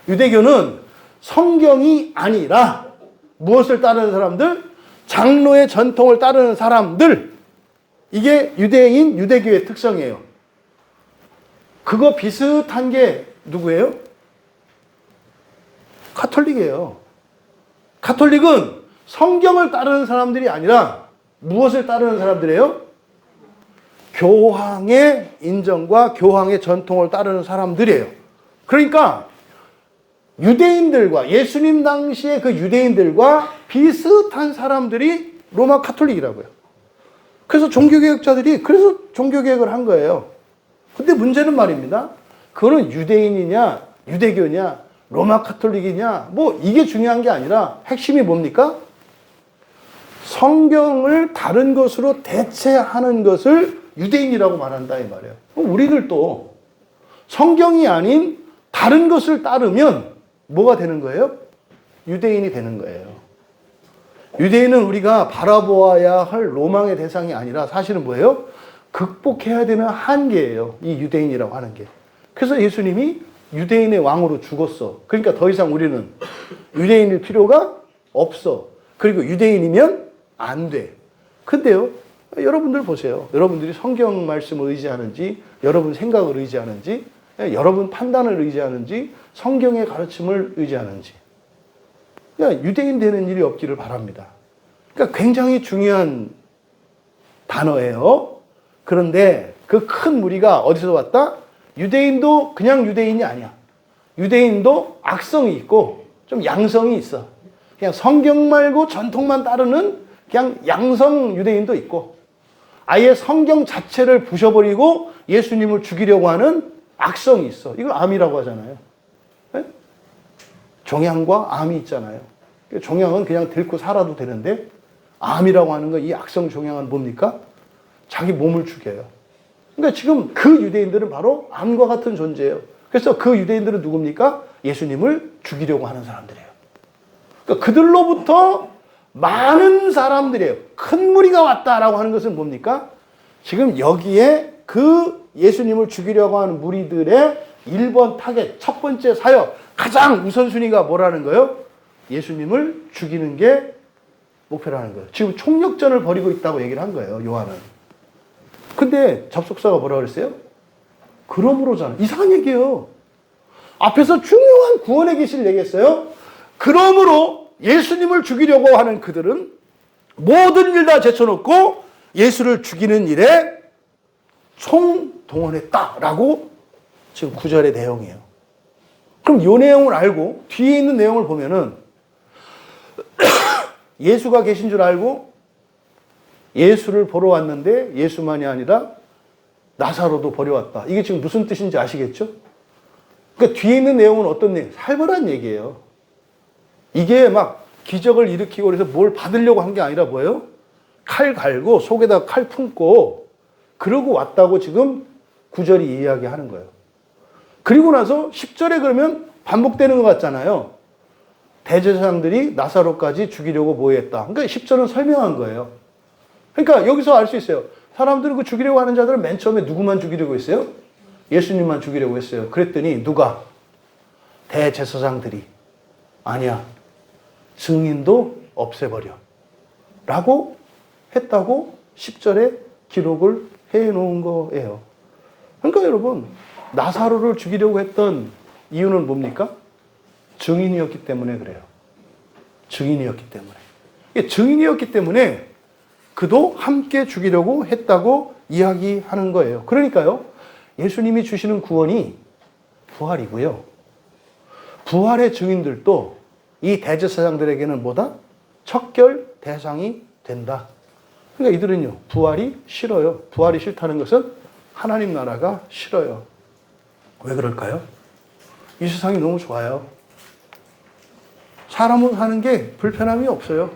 Speaker 1: 유대교는 성경이 아니라 무엇을 따르는 사람들? 장로의 전통을 따르는 사람들. 이게 유대인, 유대교의 특성이에요. 그거 비슷한 게 누구예요? 가톨릭이에요. 가톨릭은 성경을 따르는 사람들이 아니라 무엇을 따르는 사람들이에요? 교황의 인정과 교황의 전통을 따르는 사람들이에요. 그러니까 유대인들과 예수님 당시의 그 유대인들과 비슷한 사람들이 로마 가톨릭이라고요. 그래서 종교개혁자들이 그래서 종교개혁을 한 거예요. 근데 문제는 말입니다. 그거는 유대인이냐, 유대교냐, 로마 가톨릭이냐, 뭐 이게 중요한 게 아니라 핵심이 뭡니까? 성경을 다른 것으로 대체하는 것을 유대인이라고 말한다 이 말이에요. 우리들도 성경이 아닌 다른 것을 따르면 뭐가 되는 거예요? 유대인이 되는 거예요. 유대인은 우리가 바라보아야 할 로망의 대상이 아니라 사실은 뭐예요? 극복해야 되는 한계예요. 이 유대인이라고 하는 게. 그래서 예수님이 유대인의 왕으로 죽었어. 그러니까 더 이상 우리는 유대인일 필요가 없어. 그리고 유대인이면 안 돼. 근데요, 여러분들 보세요. 여러분들이 성경 말씀을 의지하는지, 여러분 생각을 의지하는지, 여러분 판단을 의지하는지, 성경의 가르침을 의지하는지. 그러니까 유대인 되는 일이 없기를 바랍니다. 그러니까 굉장히 중요한 단어예요. 그런데 그 큰 무리가 어디서 왔다? 유대인도 그냥 유대인이 아니야. 유대인도 악성이 있고 좀 양성이 있어. 그냥 성경 말고 전통만 따르는 그냥 양성 유대인도 있고 아예 성경 자체를 부셔버리고 예수님을 죽이려고 하는 악성이 있어. 이걸 암이라고 하잖아요. 네? 종양과 암이 있잖아요. 종양은 그냥 들고 살아도 되는데 암이라고 하는 거, 이 악성 종양은 뭡니까? 자기 몸을 죽여요. 그러니까 지금 그 유대인들은 바로 암과 같은 존재예요. 그래서 그 유대인들은 누굽니까? 예수님을 죽이려고 하는 사람들이에요. 그러니까 그들로부터 많은 사람들이에요. 큰 무리가 왔다라고 하는 것은 뭡니까? 지금 여기에 그 예수님을 죽이려고 하는 무리들의 1번 타겟, 첫 번째 사역, 가장 우선순위가 뭐라는 거예요? 예수님을 죽이는 게 목표라는 거예요. 지금 총력전을 벌이고 있다고 얘기를 한 거예요, 요한은. 근데 접속사가 뭐라고 그랬어요? 그러므로잖아. 이상한 얘기예요. 앞에서 중요한 구원의 계시를 얘기했어요. 그러므로 예수님을 죽이려고 하는 그들은 모든 일 다 제쳐놓고 예수를 죽이는 일에 총동원했다라고 지금 9절의 내용이에요. 그럼 이 내용을 알고 뒤에 있는 내용을 보면은 예수가 계신 줄 알고 예수를 보러 왔는데 예수만이 아니라 나사로도 보러 왔다. 이게 지금 무슨 뜻인지 아시겠죠? 그러니까 뒤에 있는 내용은 어떤 내용? 살벌한 얘기예요. 이게 막 기적을 일으키고 그래서 뭘 받으려고 한 게 아니라 뭐예요? 칼 갈고 속에다 칼 품고 그러고 왔다고 지금 9절이 이야기하는 거예요. 그리고 나서 10절에 그러면 반복되는 것 같잖아요. 대제사장들이 나사로까지 죽이려고 모였다. 그러니까 10절은 설명한 거예요. 그러니까 여기서 알 수 있어요. 사람들은 그 죽이려고 하는 자들은 맨 처음에 누구만 죽이려고 했어요? 예수님만 죽이려고 했어요. 그랬더니 누가? 대제사장들이. 아니야. 증인도 없애버려. 라고 했다고 10절에 기록을 해놓은 거예요. 그러니까 여러분, 나사로를 죽이려고 했던 이유는 뭡니까? 증인이었기 때문에 그래요. 증인이었기 때문에. 증인이었기 때문에 그도 함께 죽이려고 했다고 이야기하는 거예요. 그러니까요, 예수님이 주시는 구원이 부활이고요. 부활의 증인들도 이 대제사장들에게는 뭐다? 척결 대상이 된다. 그러니까 이들은요, 부활이 싫어요. 부활이 싫다는 것은 하나님 나라가 싫어요. 왜 그럴까요? 이 세상이 너무 좋아요. 사람은 사는 게 불편함이 없어요.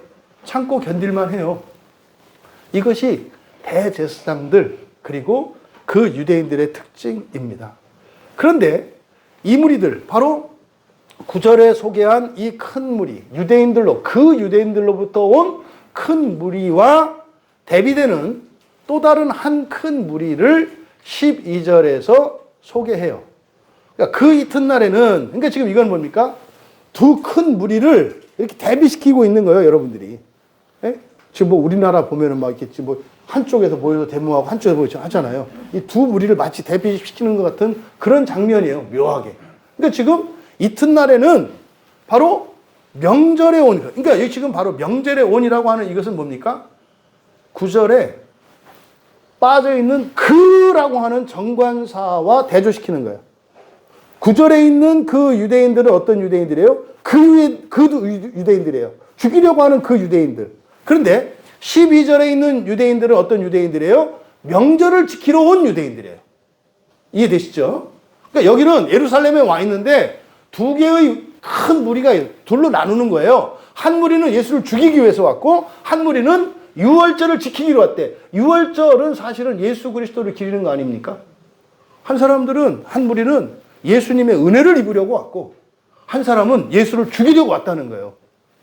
Speaker 1: 참고 견딜만 해요. 이것이 대제사장들 그리고 그 유대인들의 특징입니다. 그런데 이 무리들, 바로 9절에 소개한 이 큰 무리, 그 유대인들로부터 온 큰 무리와 대비되는 또 다른 한 큰 무리를 12절에서 소개해요. 그러니까 그 이튿날에는, 그러니까 지금 이건 뭡니까? 두 큰 무리를 이렇게 대비시키고 있는 거예요, 여러분들이. 예? 지금 뭐 우리나라 보면은 막 이렇게 뭐 한쪽에서 모여서 데모하고 한쪽에서 모여서 하잖아요. 이 두 무리를 마치 대비시키는 것 같은 그런 장면이에요, 묘하게. 그러니까 지금 이튿날에는 바로 명절의 온, 그러니까 여기 지금 바로 명절의 온이라고 하는 이것은 뭡니까? 9절에 빠져있는 그라고 하는 정관사와 대조시키는 거예요. 9절에 있는 그 유대인들은 어떤 유대인들이에요? 그 유대인들이에요. 죽이려고 하는 그 유대인들. 그런데 12절에 있는 유대인들은 어떤 유대인들이에요? 명절을 지키러 온 유대인들이에요. 이해되시죠? 그러니까 여기는 예루살렘에 와 있는데 두 개의 큰 무리가 둘로 나누는 거예요. 한 무리는 예수를 죽이기 위해서 왔고 한 무리는 유월절을 지키기로 왔대. 유월절은 사실은 예수 그리스도를 기리는 거 아닙니까? 한 무리는 예수님의 은혜를 입으려고 왔고 한 사람은 예수를 죽이려고 왔다는 거예요.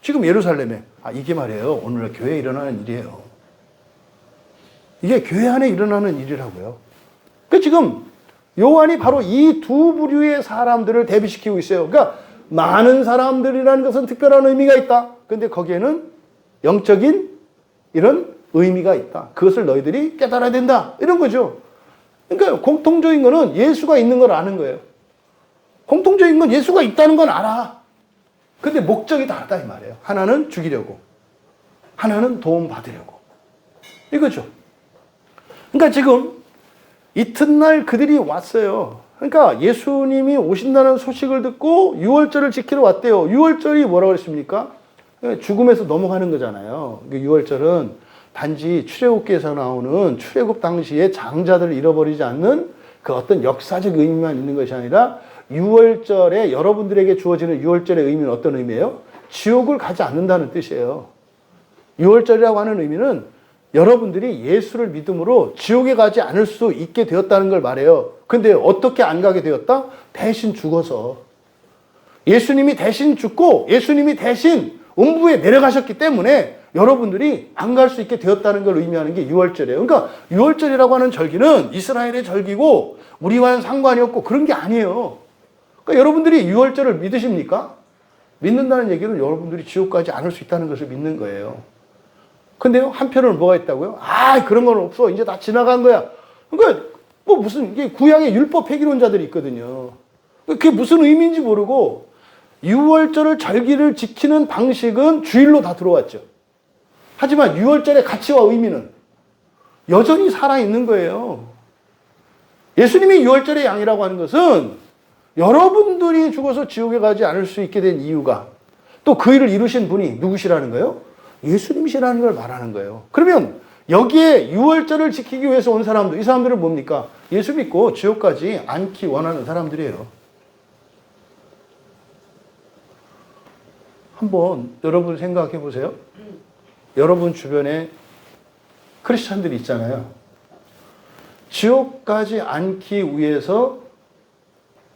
Speaker 1: 지금 예루살렘에. 이게 말이에요. 오늘 교회에 일어나는 일이에요. 이게 교회 안에 일어나는 일이라고요. 그 지금 요한이 바로 이 두 부류의 사람들을 대비시키고 있어요. 그러니까 많은 사람들이라는 것은 특별한 의미가 있다. 근데 거기에는 영적인 이런 의미가 있다. 그것을 너희들이 깨달아야 된다. 이런 거죠. 그러니까 공통적인 거는 예수가 있는 걸 아는 거예요. 공통적인 건 예수가 있다는 건 알아. 근데 목적이 다르다 이 말이에요. 하나는 죽이려고, 하나는 도움 받으려고. 이거죠. 그러니까 지금 이튿날 그들이 왔어요. 그러니까 예수님이 오신다는 소식을 듣고 유월절을 지키러 왔대요. 유월절이 뭐라고 그랬습니까? 죽음에서 넘어가는 거잖아요. 유월절은 단지 출애굽기에서 나오는 출애굽 당시에 장자들을 잃어버리지 않는 그 어떤 역사적 의미만 있는 것이 아니라 유월절에 여러분들에게 주어지는 유월절의 의미는 어떤 의미예요? 지옥을 가지 않는다는 뜻이에요. 유월절이라고 하는 의미는 여러분들이 예수를 믿음으로 지옥에 가지 않을 수 있게 되었다는 걸 말해요. 근데 어떻게 안 가게 되었다? 대신 죽어서. 예수님이 대신 죽고 예수님이 대신 음부에 내려가셨기 때문에 여러분들이 안 갈 수 있게 되었다는 걸 의미하는 게 유월절이에요. 그러니까 유월절이라고 하는 절기는 이스라엘의 절기고 우리와는 상관이 없고 그런 게 아니에요. 그러니까 여러분들이 유월절을 믿으십니까? 믿는다는 얘기는 여러분들이 지옥 가지 않을 수 있다는 것을 믿는 거예요. 근데요, 한편으로는 뭐가 있다고요? 그런 건 없어. 이제 다 지나간 거야. 그러니까, 이게 구약의 율법 폐기론자들이 있거든요. 그게 무슨 의미인지 모르고, 유월절을 절기를 지키는 방식은 주일로 다 들어왔죠. 하지만 유월절의 가치와 의미는 여전히 살아있는 거예요. 예수님이 유월절의 양이라고 하는 것은 여러분들이 죽어서 지옥에 가지 않을 수 있게 된 이유가 또 그 일을 이루신 분이 누구시라는 거예요? 예수님이시라는 걸 말하는 거예요. 그러면 여기에 유월절을 지키기 위해서 온 사람들, 이 사람들은 뭡니까? 예수 믿고 지옥 가지 않기 원하는 사람들이에요. 한번 여러분 생각해 보세요. 여러분 주변에 크리스찬들이 있잖아요. 지옥 가지 않기 위해서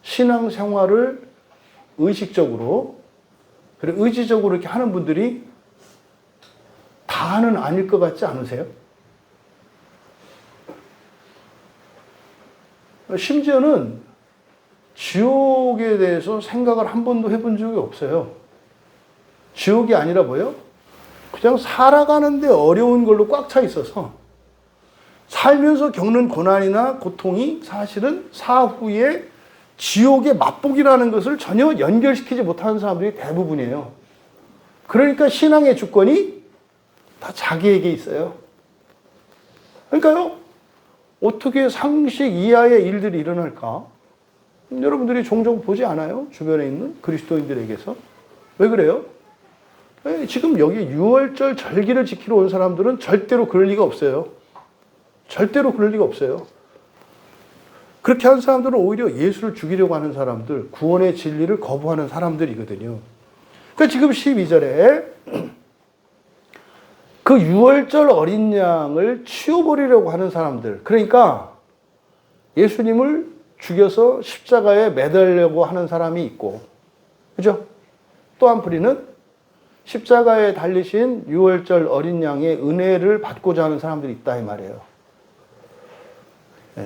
Speaker 1: 신앙생활을 의식적으로 그리고 의지적으로 이렇게 하는 분들이 다는 아닐 것 같지 않으세요? 심지어는 지옥에 대해서 생각을 한 번도 해본 적이 없어요. 지옥이 아니라 뭐예요? 그냥 살아가는데 어려운 걸로 꽉 차 있어서 살면서 겪는 고난이나 고통이 사실은 사후에 지옥의 맛보기라는 것을 전혀 연결시키지 못하는 사람들이 대부분이에요. 그러니까 신앙의 주권이 다 자기에게 있어요. 그러니까요, 어떻게 상식 이하의 일들이 일어날까? 여러분들이 종종 보지 않아요? 주변에 있는 그리스도인들에게서. 왜 그래요? 지금 여기 유월절 절기를 지키러 온 사람들은 절대로 그럴 리가 없어요. 절대로 그럴 리가 없어요. 그렇게 하는 사람들은 오히려 예수를 죽이려고 하는 사람들, 구원의 진리를 거부하는 사람들이거든요. 그러니까 지금 12절에 그 유월절 어린 양을 치워버리려고 하는 사람들, 그러니까 예수님을 죽여서 십자가에 매달려고 하는 사람이 있고, 그죠? 또 한풀이는 십자가에 달리신 유월절 어린 양의 은혜를 받고자 하는 사람들이 있다 이 말이에요.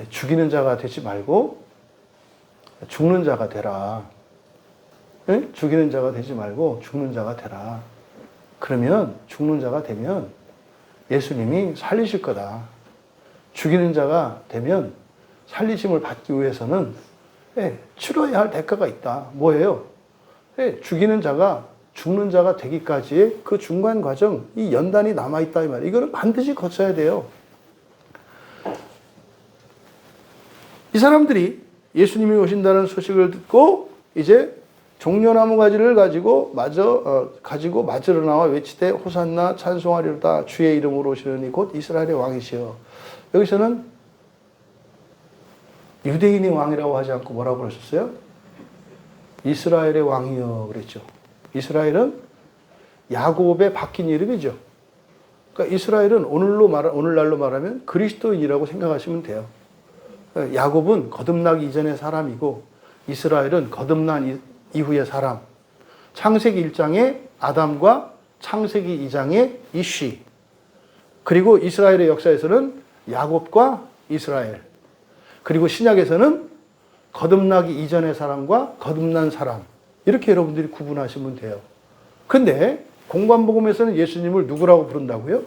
Speaker 1: 죽이는 자가 되지 말고 죽는 자가 되라. 죽이는 자가 되지 말고 죽는 자가 되라. 그러면 죽는 자가 되면 예수님이 살리실 거다. 죽이는 자가 되면 살리심을 받기 위해서는 치러야 할 대가가 있다. 뭐예요? 죽이는 자가 죽는 자가 되기까지의 그 중간 과정, 이 연단이 남아있다 이 말이에요. 이거는 반드시 거쳐야 돼요. 이 사람들이 예수님이 오신다는 소식을 듣고 이제 종려나무 가지를 가지고 맞으러 나와 외치되 호산나 찬송하리로다 주의 이름으로 오시는 이 곧 이스라엘의 왕이시여. 여기서는 유대인의 왕이라고 하지 않고 뭐라고 그러셨어요? 이스라엘의 왕이여 그랬죠. 이스라엘은 야곱의 바뀐 이름이죠. 그러니까 이스라엘은 오늘날로 말하면 그리스도인이라고 생각하시면 돼요. 야곱은 거듭나기 이전의 사람이고 이스라엘은 거듭난 이후의 사람. 창세기 1장의 아담과 창세기 2장의 이쉬. 그리고 이스라엘의 역사에서는 야곱과 이스라엘. 그리고 신약에서는 거듭나기 이전의 사람과 거듭난 사람. 이렇게 여러분들이 구분하시면 돼요. 근데 공관복음에서는 예수님을 누구라고 부른다고요?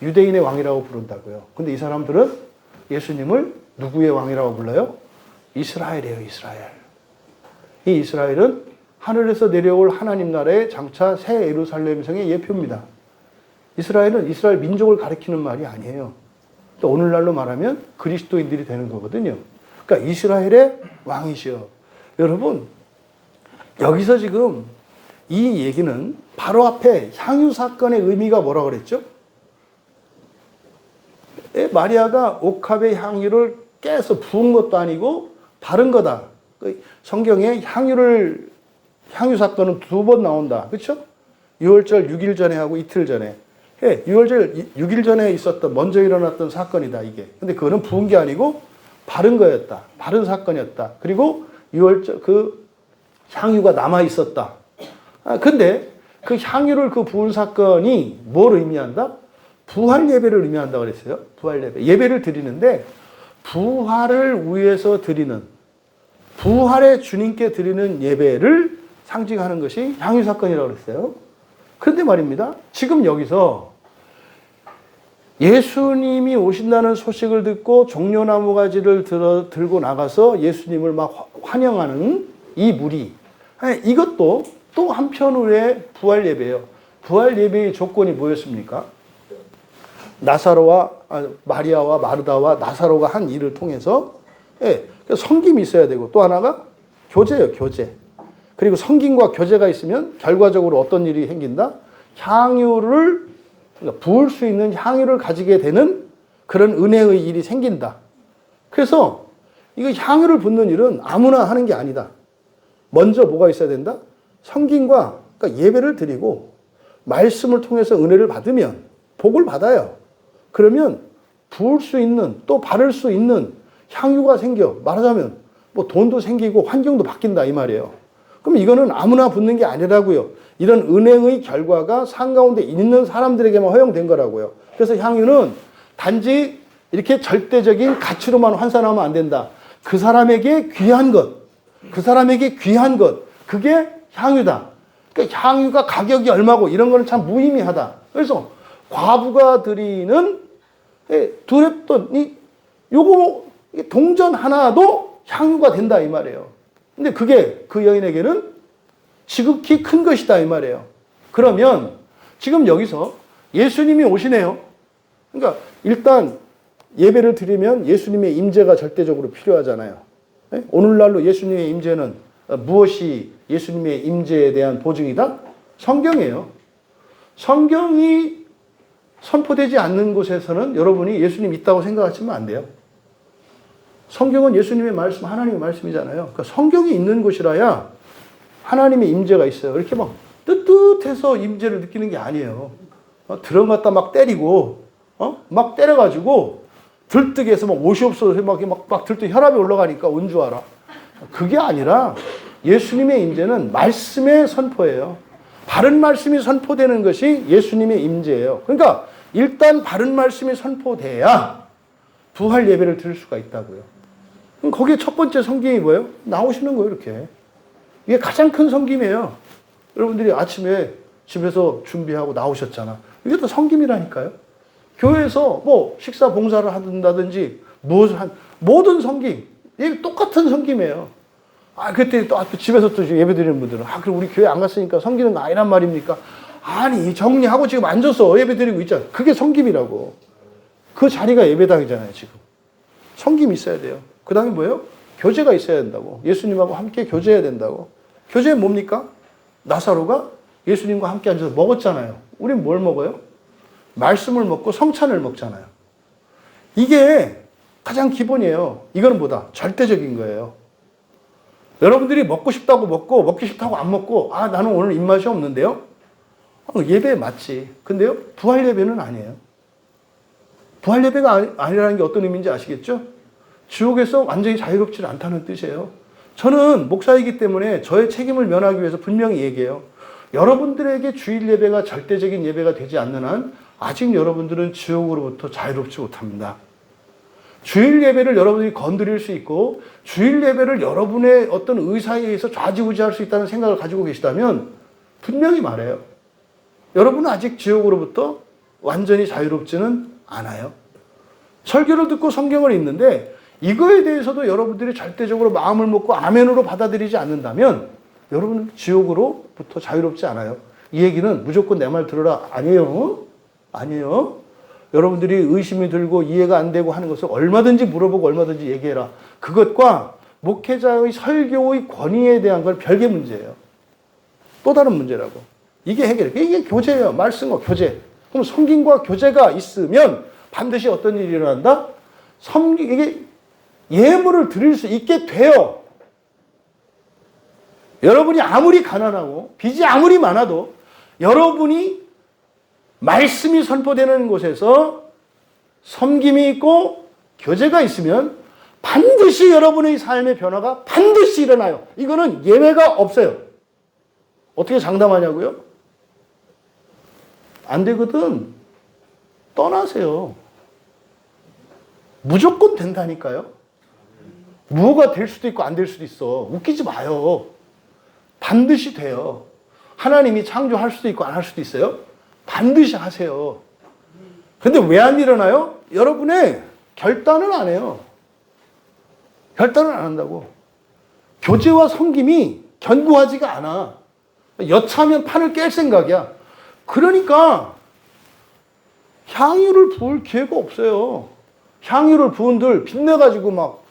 Speaker 1: 유대인의 왕이라고 부른다고요. 근데 이 사람들은 예수님을 누구의 왕이라고 불러요? 이스라엘이에요, 이스라엘. 이 이스라엘은 하늘에서 내려올 하나님 나라의 장차 새 예루살렘 성의 예표입니다. 이스라엘은 이스라엘 민족을 가리키는 말이 아니에요. 또 오늘날로 말하면 그리스도인들이 되는 거거든요. 그러니까 이스라엘의 왕이시여. 여러분, 여기서 지금 이 얘기는 바로 앞에 향유 사건의 의미가 뭐라 그랬죠? 마리아가 옥합의 향유를 깨서 부은 것도 아니고 바른 거다. 성경에 향유 사건은 2번 나온다. 그렇죠? 유월절 6일 전에 하고 이틀 전에. 유월절 6일 전에 있었던 먼저 일어났던 사건이다 이게. 근데 그거는 부은 게 아니고 바른 거였다. 바른 사건이었다. 그리고 유월절 그 향유가 남아 있었다. 근데 그 향유를 그 부은 사건이 뭘 의미한다? 부활 예배를 의미한다 그랬어요. 부활 예배. 예배를 드리는데 부활을 위해서 드리는 부활의 주님께 드리는 예배를 상징하는 것이 향유 사건이라고 그랬어요. 그런데 말입니다. 지금 여기서 예수님이 오신다는 소식을 듣고 종려나무 가지를 들고 나가서 예수님을 막 환영하는 이 무리. 이것도 또 한편의 부활 예배예요. 부활 예배의 조건이 뭐였습니까? 마리아와 마르다와 나사로가 한 일을 통해서 섬김이 있어야 되고 또 하나가 교제예요, 교제. 그리고 섬김과 교제가 있으면 결과적으로 어떤 일이 생긴다? 향유를 부을 수 있는 향유를 가지게 되는 그런 은혜의 일이 생긴다. 그래서 이거 향유를 붓는 일은 아무나 하는 게 아니다. 먼저 뭐가 있어야 된다? 섬김과 그러니까 예배를 드리고 말씀을 통해서 은혜를 받으면 복을 받아요. 그러면 부을 수 있는 또 바를 수 있는 향유가 생겨. 말하자면 뭐 돈도 생기고 환경도 바뀐다 이 말이에요. 그럼 이거는 아무나 붓는 게 아니라고요. 이런 은혜의 결과가 산 가운데 있는 사람들에게만 허용된 거라고요. 그래서 향유는 단지 이렇게 절대적인 가치로만 환산하면 안 된다. 그 사람에게 귀한 것, 그게 향유다. 그러니까 향유가 가격이 얼마고 이런 거는 참 무의미하다. 그래서 과부가 드리는 두렵더니 요거 동전 하나도 향유가 된다 이 말이에요. 근데 그게 그 여인에게는 지극히 큰 것이다 이 말이에요. 그러면 지금 여기서 예수님이 오시네요. 그러니까 일단 예배를 드리면 예수님의 임재가 절대적으로 필요하잖아요. 오늘날로 예수님의 임재는 무엇이 예수님의 임재에 대한 보증이다? 성경이에요. 성경이 선포되지 않는 곳에서는 여러분이 예수님 있다고 생각하시면 안 돼요. 성경은 예수님의 말씀, 하나님의 말씀이잖아요. 그러니까 성경이 있는 곳이라야 하나님의 임재가 있어요. 이렇게 막 뜨뜻해서 임재를 느끼는 게 아니에요. 들어갔다 막 때리고, 막 때려가지고 들뜨게해서 막 옷이 없어서 막 들뜨 혈압이 올라가니까 온 줄 알아. 그게 아니라 예수님의 임재는 말씀의 선포예요. 바른 말씀이 선포되는 것이 예수님의 임재예요. 그러니까 일단 바른 말씀이 선포돼야 부활 예배를 드릴 수가 있다고요. 그럼 거기에 첫 번째 섬김이 뭐예요? 나오시는 거예요, 이렇게. 이게 가장 큰 섬김이에요. 여러분들이 아침에 집에서 준비하고 나오셨잖아. 이게 또 섬김이라니까요. 교회에서 뭐 식사 봉사를 한다든지 모든 섬김, 이게 똑같은 섬김이에요. 그때 또 집에서 또 예배 드리는 분들은 그럼 우리 교회 안 갔으니까 섬기는 거 아니란 말입니까? 아니, 정리하고 지금 앉아서 예배 드리고 있잖아. 그게 섬김이라고. 그 자리가 예배당이잖아요, 지금. 섬김이 있어야 돼요. 그 다음에 뭐예요? 교제가 있어야 된다고. 예수님하고 함께 교제해야 된다고. 교제는 뭡니까? 나사로가 예수님과 함께 앉아서 먹었잖아요. 우린 뭘 먹어요? 말씀을 먹고 성찬을 먹잖아요. 이게 가장 기본이에요. 이거는 뭐다? 절대적인 거예요. 여러분들이 먹고 싶다고 먹고 먹기 싫다고 안 먹고 나는 오늘 입맛이 없는데요? 예배 맞지. 근데요, 부활 예배는 아니에요. 부활 예배가 아니라는 게 어떤 의미인지 아시겠죠? 지옥에서 완전히 자유롭지 않다는 뜻이에요. 저는 목사이기 때문에 저의 책임을 면하기 위해서 분명히 얘기해요. 여러분들에게 주일 예배가 절대적인 예배가 되지 않는 한 아직 여러분들은 지옥으로부터 자유롭지 못합니다. 주일 예배를 여러분들이 건드릴 수 있고 주일 예배를 여러분의 어떤 의사에 의해서 좌지우지할 수 있다는 생각을 가지고 계시다면 분명히 말해요. 여러분은 아직 지옥으로부터 완전히 자유롭지는 않아요. 설교를 듣고 성경을 읽는데 이거에 대해서도 여러분들이 절대적으로 마음을 먹고 아멘으로 받아들이지 않는다면 여러분은 지옥으로부터 자유롭지 않아요. 이 얘기는 무조건 내 말 들으라 아니에요. 아니에요. 여러분들이 의심이 들고 이해가 안 되고 하는 것을 얼마든지 물어보고 얼마든지 얘기해라. 그것과 목회자의 설교의 권위에 대한 건 별개 문제예요. 또 다른 문제라고. 이게 이게 교제예요. 말씀과 교제. 그럼 섬김과 교제가 있으면 반드시 어떤 일이 일어난다? 이게 예물을 드릴 수 있게 돼요. 여러분이 아무리 가난하고 빚이 아무리 많아도 여러분이 말씀이 선포되는 곳에서 섬김이 있고 교제가 있으면 반드시 여러분의 삶의 변화가 반드시 일어나요. 이거는 예외가 없어요. 어떻게 장담하냐고요? 안 되거든. 떠나세요. 무조건 된다니까요. 뭐가 될 수도 있고 안 될 수도 있어. 웃기지 마요. 반드시 돼요. 하나님이 창조할 수도 있고 안 할 수도 있어요. 반드시 하세요. 근데 왜 안 일어나요? 여러분의 결단을 안 해요. 결단을 안 한다고. 교제와 섬김이 견고하지가 않아. 여차하면 판을 깰 생각이야. 그러니까 향유를 부을 기회가 없어요. 향유를 부은들 빛내가지고 막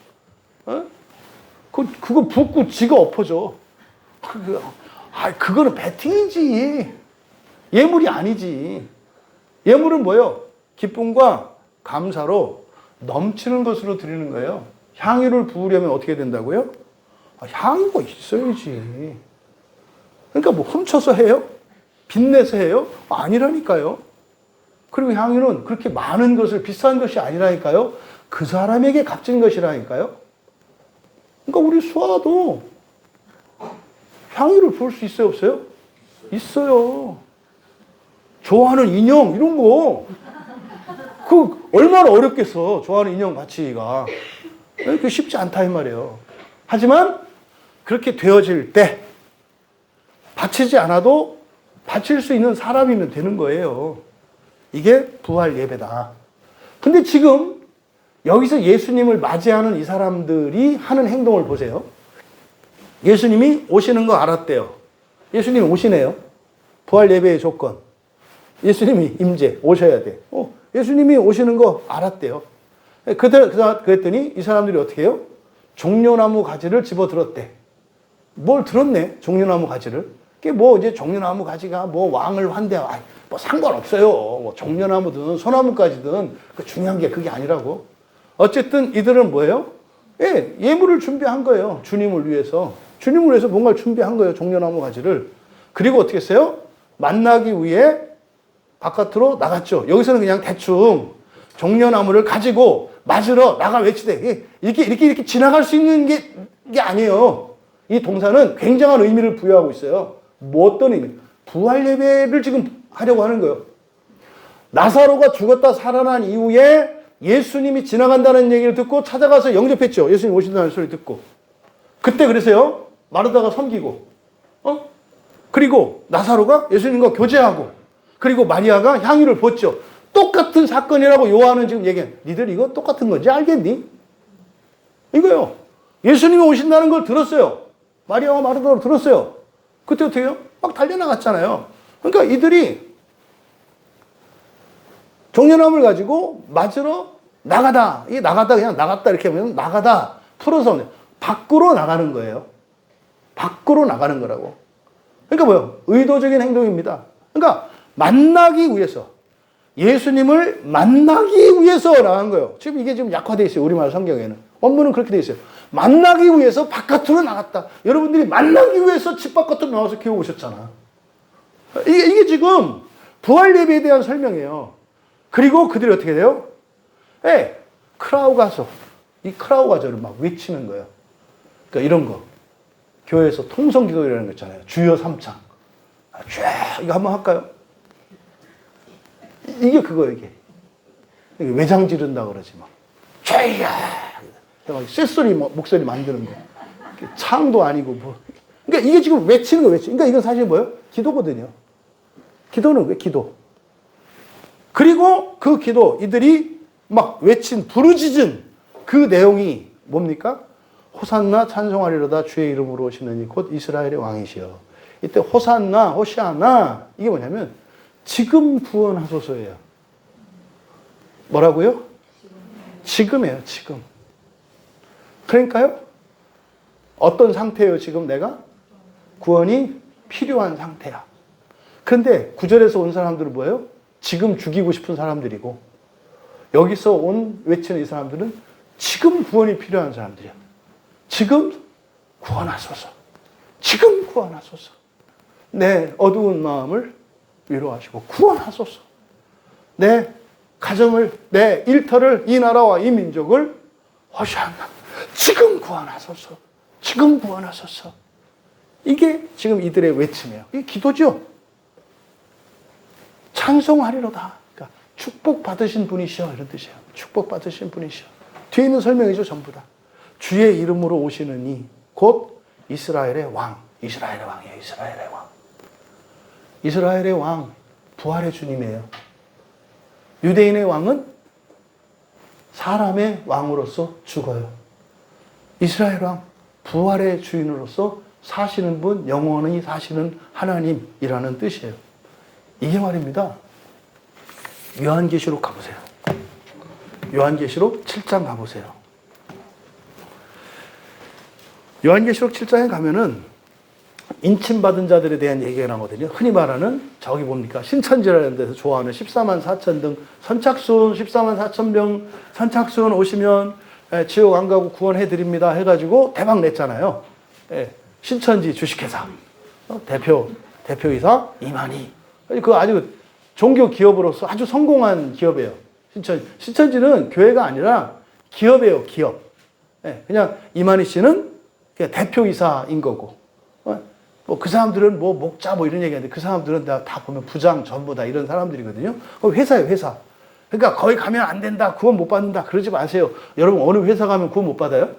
Speaker 1: 그거 붓고 지가 엎어져. 그거는 배팅이지. 예물이 아니지. 예물은 뭐예요? 기쁨과 감사로 넘치는 것으로 드리는 거예요. 향유를 부으려면 어떻게 된다고요? 향유가 있어야지. 그러니까 뭐 훔쳐서 해요? 빚내서 해요? 아니라니까요. 그리고 향유는 그렇게 많은 것을 비싼 것이 아니라니까요. 그 사람에게 값진 것이라니까요. 그러니까 우리 수아도 향유를 부을 수 있어요, 없어요? 있어요. 좋아하는 인형 이런 거 얼마나 어렵겠어. 좋아하는 인형 바치기가. 그게 쉽지 않다 이 말이에요. 하지만 그렇게 되어질 때 바치지 않아도 바칠 수 있는 사람이면 되는 거예요. 이게 부활 예배다. 근데 지금 여기서 예수님을 맞이하는 이 사람들이 하는 행동을 보세요. 예수님이 오시는 거 알았대요. 예수님이 오시네요. 부활 예배의 조건. 예수님이 임재, 오셔야 돼. 예수님이 오시는 거 알았대요. 그랬더니 이 사람들이 어떻게 해요? 종려나무 가지를 집어 들었대. 뭘 들었네? 종려나무 가지를. 그게 뭐 이제 종려나무 가지가 뭐 왕을 환대하, 뭐 상관없어요. 뭐 종려나무든 소나무까지든 그 중요한 게 그게 아니라고. 어쨌든 이들은 뭐예요? 예, 예물을 준비한 거예요. 주님을 위해서. 주님을 위해서 뭔가를 준비한 거예요. 종려나무 가지를. 그리고 어떻게 했어요? 만나기 위해 바깥으로 나갔죠. 여기서는 그냥 대충 종려나무를 가지고 맞으러 나가 외치되 이렇게 지나갈 수 있는 게 아니에요. 이 동사는 굉장한 의미를 부여하고 있어요. 뭐 어떤 의미? 부활 예배를 지금 하려고 하는 거예요. 나사로가 죽었다 살아난 이후에 예수님이 지나간다는 얘기를 듣고 찾아가서 영접했죠. 예수님 오신다는 소리 듣고. 그때 그래서요. 마르다가 섬기고, 그리고 나사로가 예수님과 교제하고, 그리고 마리아가 향유를 붓죠. 똑같은 사건이라고 요한은 지금 얘기해. 니들 이거 똑같은 건지 알겠니? 이거요. 예수님이 오신다는 걸 들었어요. 마리아와 마르다로 들었어요. 그때 어떻게 해요? 막 달려나갔잖아요. 그러니까 이들이 종려나무를 가지고 맞으러 나가다. 이 나가다 그냥 나갔다 이렇게 하면 나가다 풀어서 밖으로 나가는 거예요. 밖으로 나가는 거라고. 그러니까 뭐요? 의도적인 행동입니다. 그러니까 만나기 위해서, 예수님을 만나기 위해서 나간 거예요. 지금 이게 지금 약화되어 있어요. 우리말 성경에는. 원문은 그렇게 되어 있어요. 만나기 위해서 바깥으로 나갔다. 여러분들이 만나기 위해서 집 바깥으로 나와서 교회 오셨잖아. 이게 지금 부활 예배에 대한 설명이에요. 그리고 그들이 어떻게 돼요? 예, 크라우 가서, 이 크라우 가서를 막 외치는 거예요. 그러니까 이런 거. 교회에서 통성 기도라는 거 있잖아요. 주여 삼창. 이거 한번 할까요? 이게 그거예요, 이게. 외장 지른다 그러지 막. 죄야! 막 쇳소리, 목소리 만드는 거. 창도 아니고 뭐. 그러니까 이게 지금 외치는 거 외치. 그러니까 이건 사실 뭐예요? 기도거든요. 기도는 왜 기도? 그리고 그 기도, 이들이 막 외친, 부르짖은 그 내용이 뭡니까? 호산나 찬송하리로다 주의 이름으로 오시는 이 곧 이스라엘의 왕이시여. 이때 호산나, 호시아나, 이게 뭐냐면 지금 구원하소서예요. 뭐라고요? 지금이에요, 지금. 그러니까요, 어떤 상태예요, 지금 내가? 구원이 필요한 상태야. 근데 구절에서 온 사람들은 뭐예요? 지금 죽이고 싶은 사람들이고, 여기서 온 외치는 이 사람들은 지금 구원이 필요한 사람들이야. 지금 구원하소서. 지금 구원하소서. 내 어두운 마음을 위로하시고 구원하소서. 내 가정을, 내 일터를, 이 나라와 이 민족을 호시아나. 지금 구원하소서. 지금 구원하소서. 이게 지금 이들의 외침이에요. 이게 기도죠. 찬송하리로다. 그러니까 축복받으신 분이시여, 이런 뜻이에요. 축복받으신 분이시여. 뒤에 있는 설명이죠, 전부 다. 주의 이름으로 오시는 이 곧 이스라엘의 왕. 이스라엘의 왕이에요, 이스라엘의 왕. 이스라엘의 왕, 부활의 주님이에요. 유대인의 왕은 사람의 왕으로서 죽어요. 이스라엘 왕, 부활의 주인으로서 사시는 분, 영원히 사시는 하나님이라는 뜻이에요. 이게 말입니다. 요한계시록 가보세요. 요한계시록 7장 가보세요. 요한계시록 7장에 가면은 인침받은 자들에 대한 얘기가 나오거든요. 흔히 말하는 저기 뭡니까? 신천지라는 데서 좋아하는 14만 4천 등 선착순 14만 4천 명 선착순 오시면 지옥 안 가고 구원해드립니다 해가지고 대박 냈잖아요. 신천지 주식회사 대표이사 이만희. 그 아주 종교 기업으로서 아주 성공한 기업이에요. 신천지는 교회가 아니라 기업이에요, 기업. 그냥 이만희 씨는 그냥 대표이사인 거고. 뭐 그 사람들은 뭐 목자 뭐 이런 얘기하는데 그 사람들은 다 보면 부장 전부 다 이런 사람들이거든요. 회사예요, 회사. 그러니까 거기 가면 안 된다, 구원 못 받는다 그러지 마세요. 여러분 어느 회사 가면 구원 못 받아요?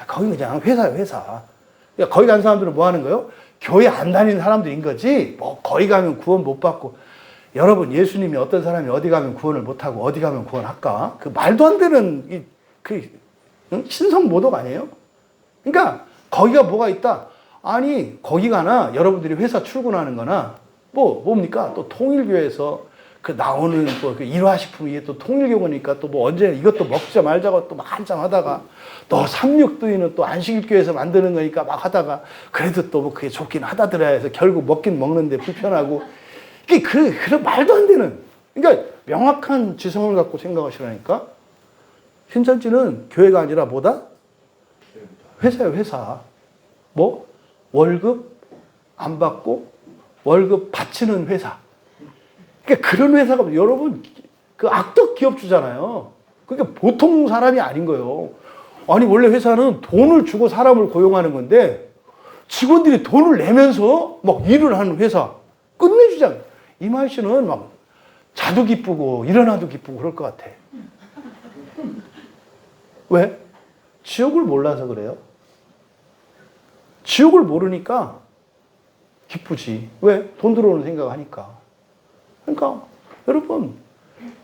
Speaker 1: 거기 그냥 회사예요, 회사. 그러니까 거기 간 사람들은 뭐 하는 거예요? 교회 안 다니는 사람들인 거지. 뭐 거기 가면 구원 못 받고. 여러분 예수님이 어떤 사람이 어디 가면 구원을 못 하고 어디 가면 구원할까? 그 말도 안 되는 신성모독 아니에요? 그러니까 거기가 뭐가 있다. 아니 거기 가나 여러분들이 회사 출근하는 거나 뭡니까? 또 통일교에서 그 나오는 그 일화식품 이게 또 통일교니까 또 뭐 언제 이것도 먹자 말자고 또 막 한참 하다가 또 삼육두이는 또 안식일교에서 만드는 거니까 막 하다가 그래도 또 뭐 그게 좋긴 하다더라 해서 결국 먹긴 먹는데 불편하고 이게 그런 말도 안 되는. 그러니까 명확한 지성을 갖고 생각하시라니까. 신천지는 교회가 아니라 뭐다? 회사예요, 회사. 뭐? 월급 안 받고 월급 바치는 회사. 그러니까 그런 회사가 여러분 그 악덕 기업주잖아요. 그러니까 보통 사람이 아닌 거예요. 아니 원래 회사는 돈을 주고 사람을 고용하는 건데 직원들이 돈을 내면서 막 일을 하는 회사 끝내주잖아요. 이마희 씨는 막 자도 기쁘고 일어나도 기쁘고 그럴 것 같아. 왜? 지옥을 몰라서 그래요. 지옥을 모르니까 기쁘지. 왜? 돈 들어오는 생각하니까. 그러니까 여러분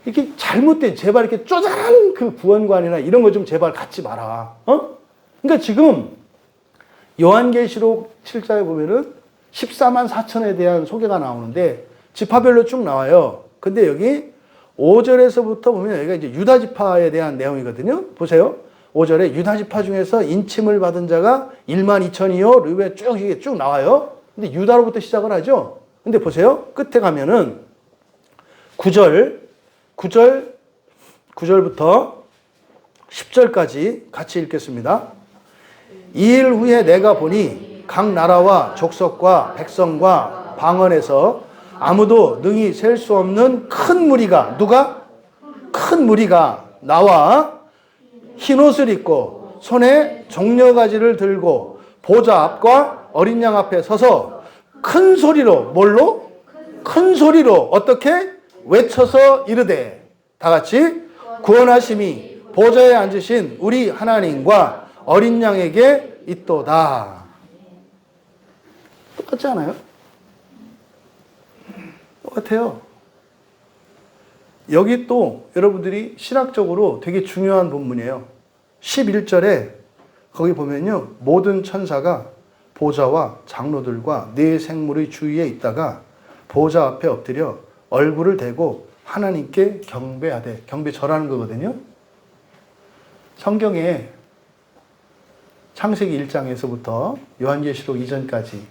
Speaker 1: 이렇게 잘못된 제발 이렇게 쪼잔한 그 구원관이나 이런 거 좀 제발 갖지 마라. 그러니까 지금 요한계시록 7장에 보면은 14만 4천에 대한 소개가 나오는데 지파별로 쭉 나와요. 근데 여기 5절에서부터 보면 여기가 이제 유다 지파에 대한 내용이거든요. 보세요. 5절에 유다 지파 중에서 인침을 받은 자가 1만 2천이요. 르베 쭉 나와요. 근데 유다로부터 시작을 하죠. 근데 보세요. 끝에 가면은 9절부터 10절까지 같이 읽겠습니다. 이 일 후에 내가 보니 각 나라와 족속과 백성과 방언에서 아무도 능히 셀 수 없는 큰 무리가 누가? 큰 무리가 나와 흰옷을 입고 손에 종려가지를 들고 보좌 앞과 어린 양 앞에 서서 큰 소리로 뭘로? 큰 소리로 어떻게? 외쳐서 이르되 다 같이 구원하심이 보좌에 앉으신 우리 하나님과 어린 양에게 있도다. 똑같지 않아요? 똑같아요. 여기 또 여러분들이 신학적으로 되게 중요한 본문이에요. 11절에 거기 보면요. 모든 천사가 보좌와 장로들과 네 생물의 주위에 있다가 보좌 앞에 엎드려 얼굴을 대고 하나님께 경배하되, 경배 절하는 거거든요. 성경에 창세기 1장에서부터 요한계시록 이전까지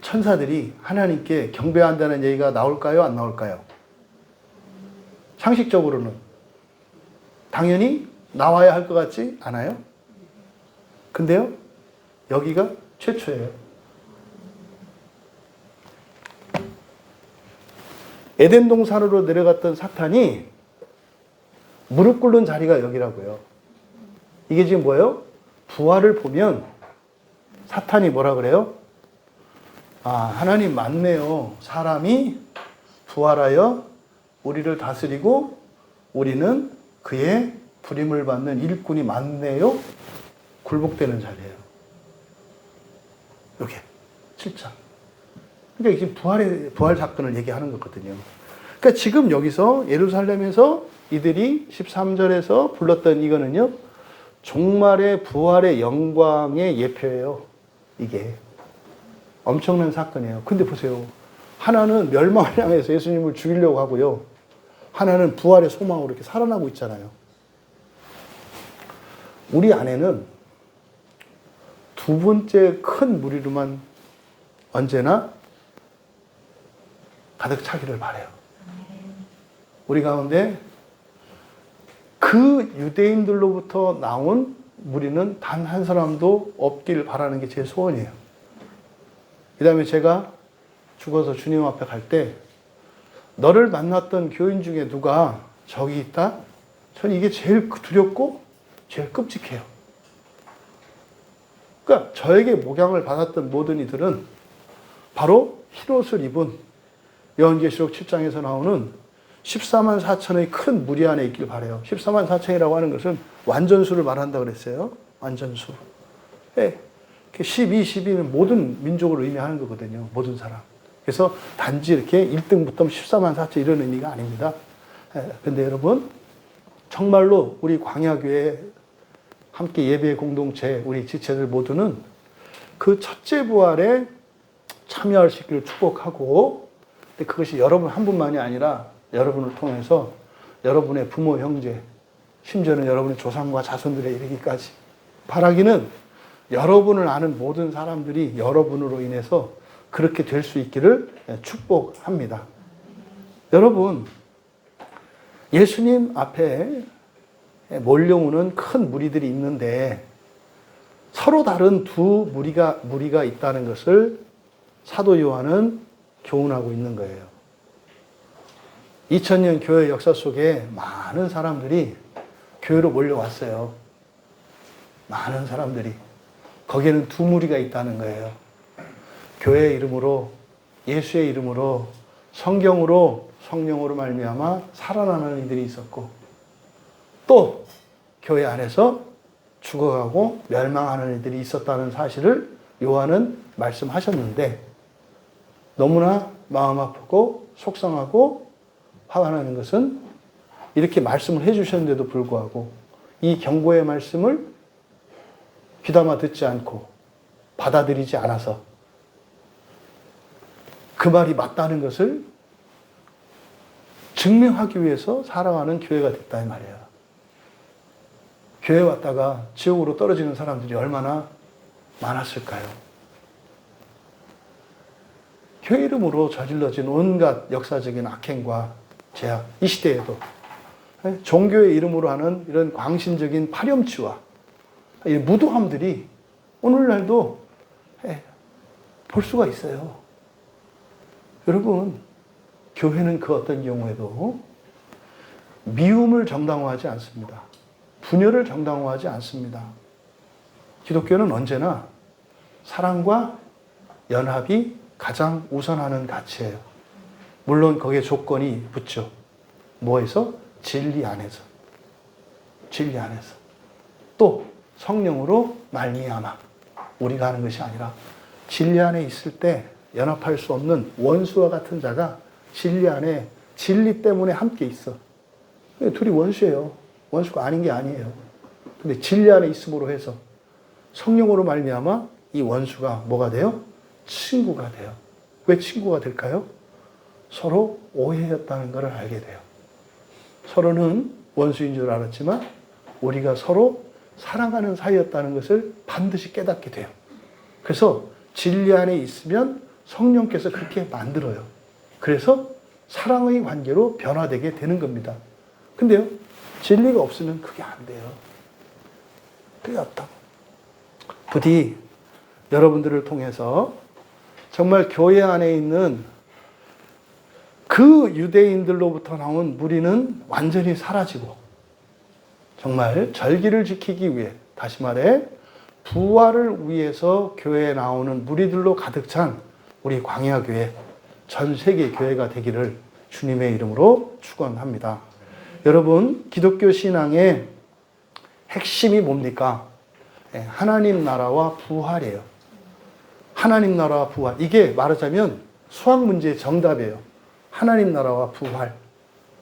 Speaker 1: 천사들이 하나님께 경배한다는 얘기가 나올까요? 안 나올까요? 상식적으로는 당연히 나와야 할 것 같지 않아요? 근데요, 여기가 최초예요. 에덴 동산으로 내려갔던 사탄이 무릎 꿇는 자리가 여기라고요. 이게 지금 뭐예요? 부활을 보면 사탄이 뭐라 그래요? 아, 하나님 맞네요. 사람이 부활하여 우리를 다스리고 우리는 그의 부림을 받는 일꾼이 맞네요. 굴복되는 자리예요. 이게 7장. 그러니까 지금 부활 사건을 얘기하는 거거든요. 그러니까 지금 여기서 예루살렘에서 이들이 13절에서 불렀던 이거는요, 종말의 부활의 영광의 예표예요. 이게 엄청난 사건이에요. 근데 보세요. 하나는 멸망을 향해서 예수님을 죽이려고 하고요. 하나는 부활의 소망으로 이렇게 살아나고 있잖아요. 우리 안에는 두 번째 큰 무리로만 언제나 가득 차기를 바라요. 우리 가운데 그 유대인들로부터 나온 무리는 단 한 사람도 없길 바라는 게 제 소원이에요. 그 다음에 제가 죽어서 주님 앞에 갈 때 너를 만났던 교인 중에 누가 저기 있다? 전 이게 제일 두렵고 제일 끔찍해요. 그러니까 저에게 목양을 받았던 모든 이들은 바로 흰옷을 입은 요한계시록 7장에서 나오는 14만 4천의 큰 무리 안에 있길 바라요. 14만 4천이라고 하는 것은 완전수를 말한다 그랬어요. 완전수. 네. 12, 12는 모든 민족을 의미하는 거거든요. 모든 사람. 그래서 단지 이렇게 1등부터 14만 4천 이런 의미가 아닙니다. 근데 여러분, 정말로 우리 광야교회 함께 예배 공동체, 우리 지체들 모두는 그 첫째 부활에 참여할 수 있기를 축복하고, 근데 그것이 여러분 한 분만이 아니라 여러분을 통해서 여러분의 부모, 형제, 심지어는 여러분의 조상과 자손들에 이르기까지 바라기는 여러분을 아는 모든 사람들이 여러분으로 인해서 그렇게 될 수 있기를 축복합니다. 여러분, 예수님 앞에 몰려오는 큰 무리들이 있는데 서로 다른 두 무리가 있다는 것을 사도 요한은 교훈하고 있는 거예요. 2000년 교회 역사 속에 많은 사람들이 교회로 몰려왔어요. 많은 사람들이. 거기에는 두 무리가 있다는 거예요. 교회의 이름으로, 예수의 이름으로, 성경으로, 성령으로 말미암아 살아나는 이들이 있었고, 또 교회 안에서 죽어가고 멸망하는 이들이 있었다는 사실을 요한은 말씀하셨는데, 너무나 마음 아프고 속상하고 화가 나는 것은 이렇게 말씀을 해주셨는데도 불구하고 이 경고의 말씀을 귀담아 듣지 않고 받아들이지 않아서 그 말이 맞다는 것을 증명하기 위해서 살아가는 교회가 됐다 이 말이에요. 교회 왔다가 지옥으로 떨어지는 사람들이 얼마나 많았을까요? 교회 이름으로 저질러진 온갖 역사적인 악행과 죄악, 이 시대에도 종교의 이름으로 하는 이런 광신적인 파렴치와 무도함들이 오늘날도 볼 수가 있어요. 여러분, 교회는 그 어떤 경우에도 미움을 정당화하지 않습니다. 분열을 정당화하지 않습니다. 기독교는 언제나 사랑과 연합이 가장 우선하는 가치예요. 물론 거기에 조건이 붙죠. 뭐에서? 진리 안에서. 진리 안에서. 또 성령으로 말미암아 우리가 하는 것이 아니라 진리 안에 있을 때 연합할 수 없는 원수와 같은 자가 진리 안에 진리 때문에 함께 있어. 둘이 원수예요. 원수가 아닌 게 아니에요. 근데 진리 안에 있음으로 해서 성령으로 말미암아 이 원수가 뭐가 돼요? 친구가 돼요. 왜 친구가 될까요? 서로 오해였다는 것을 알게 돼요. 서로는 원수인 줄 알았지만 우리가 서로 사랑하는 사이였다는 것을 반드시 깨닫게 돼요. 그래서 진리 안에 있으면 성령께서 그렇게 만들어요. 그래서 사랑의 관계로 변화되게 되는 겁니다. 근데요, 진리가 없으면 그게 안 돼요. 그게 없다고. 부디 여러분들을 통해서 정말 교회 안에 있는 그 유대인들로부터 나온 무리는 완전히 사라지고 정말 절기를 지키기 위해, 다시 말해 부활을 위해서 교회에 나오는 무리들로 가득 찬 우리 광야교회, 전 세계 교회가 되기를 주님의 이름으로 축원합니다. 여러분, 기독교 신앙의 핵심이 뭡니까? 하나님 나라와 부활이에요. 하나님 나라와 부활. 이게 말하자면 수학 문제의 정답이에요. 하나님 나라와 부활.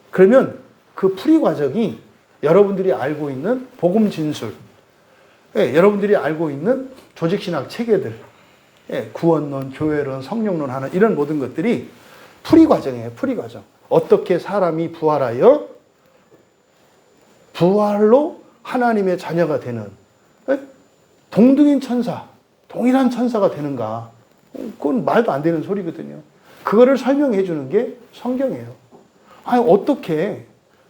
Speaker 1: 그러면 그 풀이 과정이 여러분들이 알고 있는 복음 진술, 여러분들이 알고 있는 조직신학 체계들, 구원론, 교회론, 성령론 하는 이런 모든 것들이 풀이 과정이에요. 풀이 과정. 어떻게 사람이 부활하여 부활로 하나님의 자녀가 되는 동등인 천사, 동일한 천사가 되는가? 그건 말도 안 되는 소리거든요. 그거를 설명해 주는 게 성경이에요. 아니, 어떻게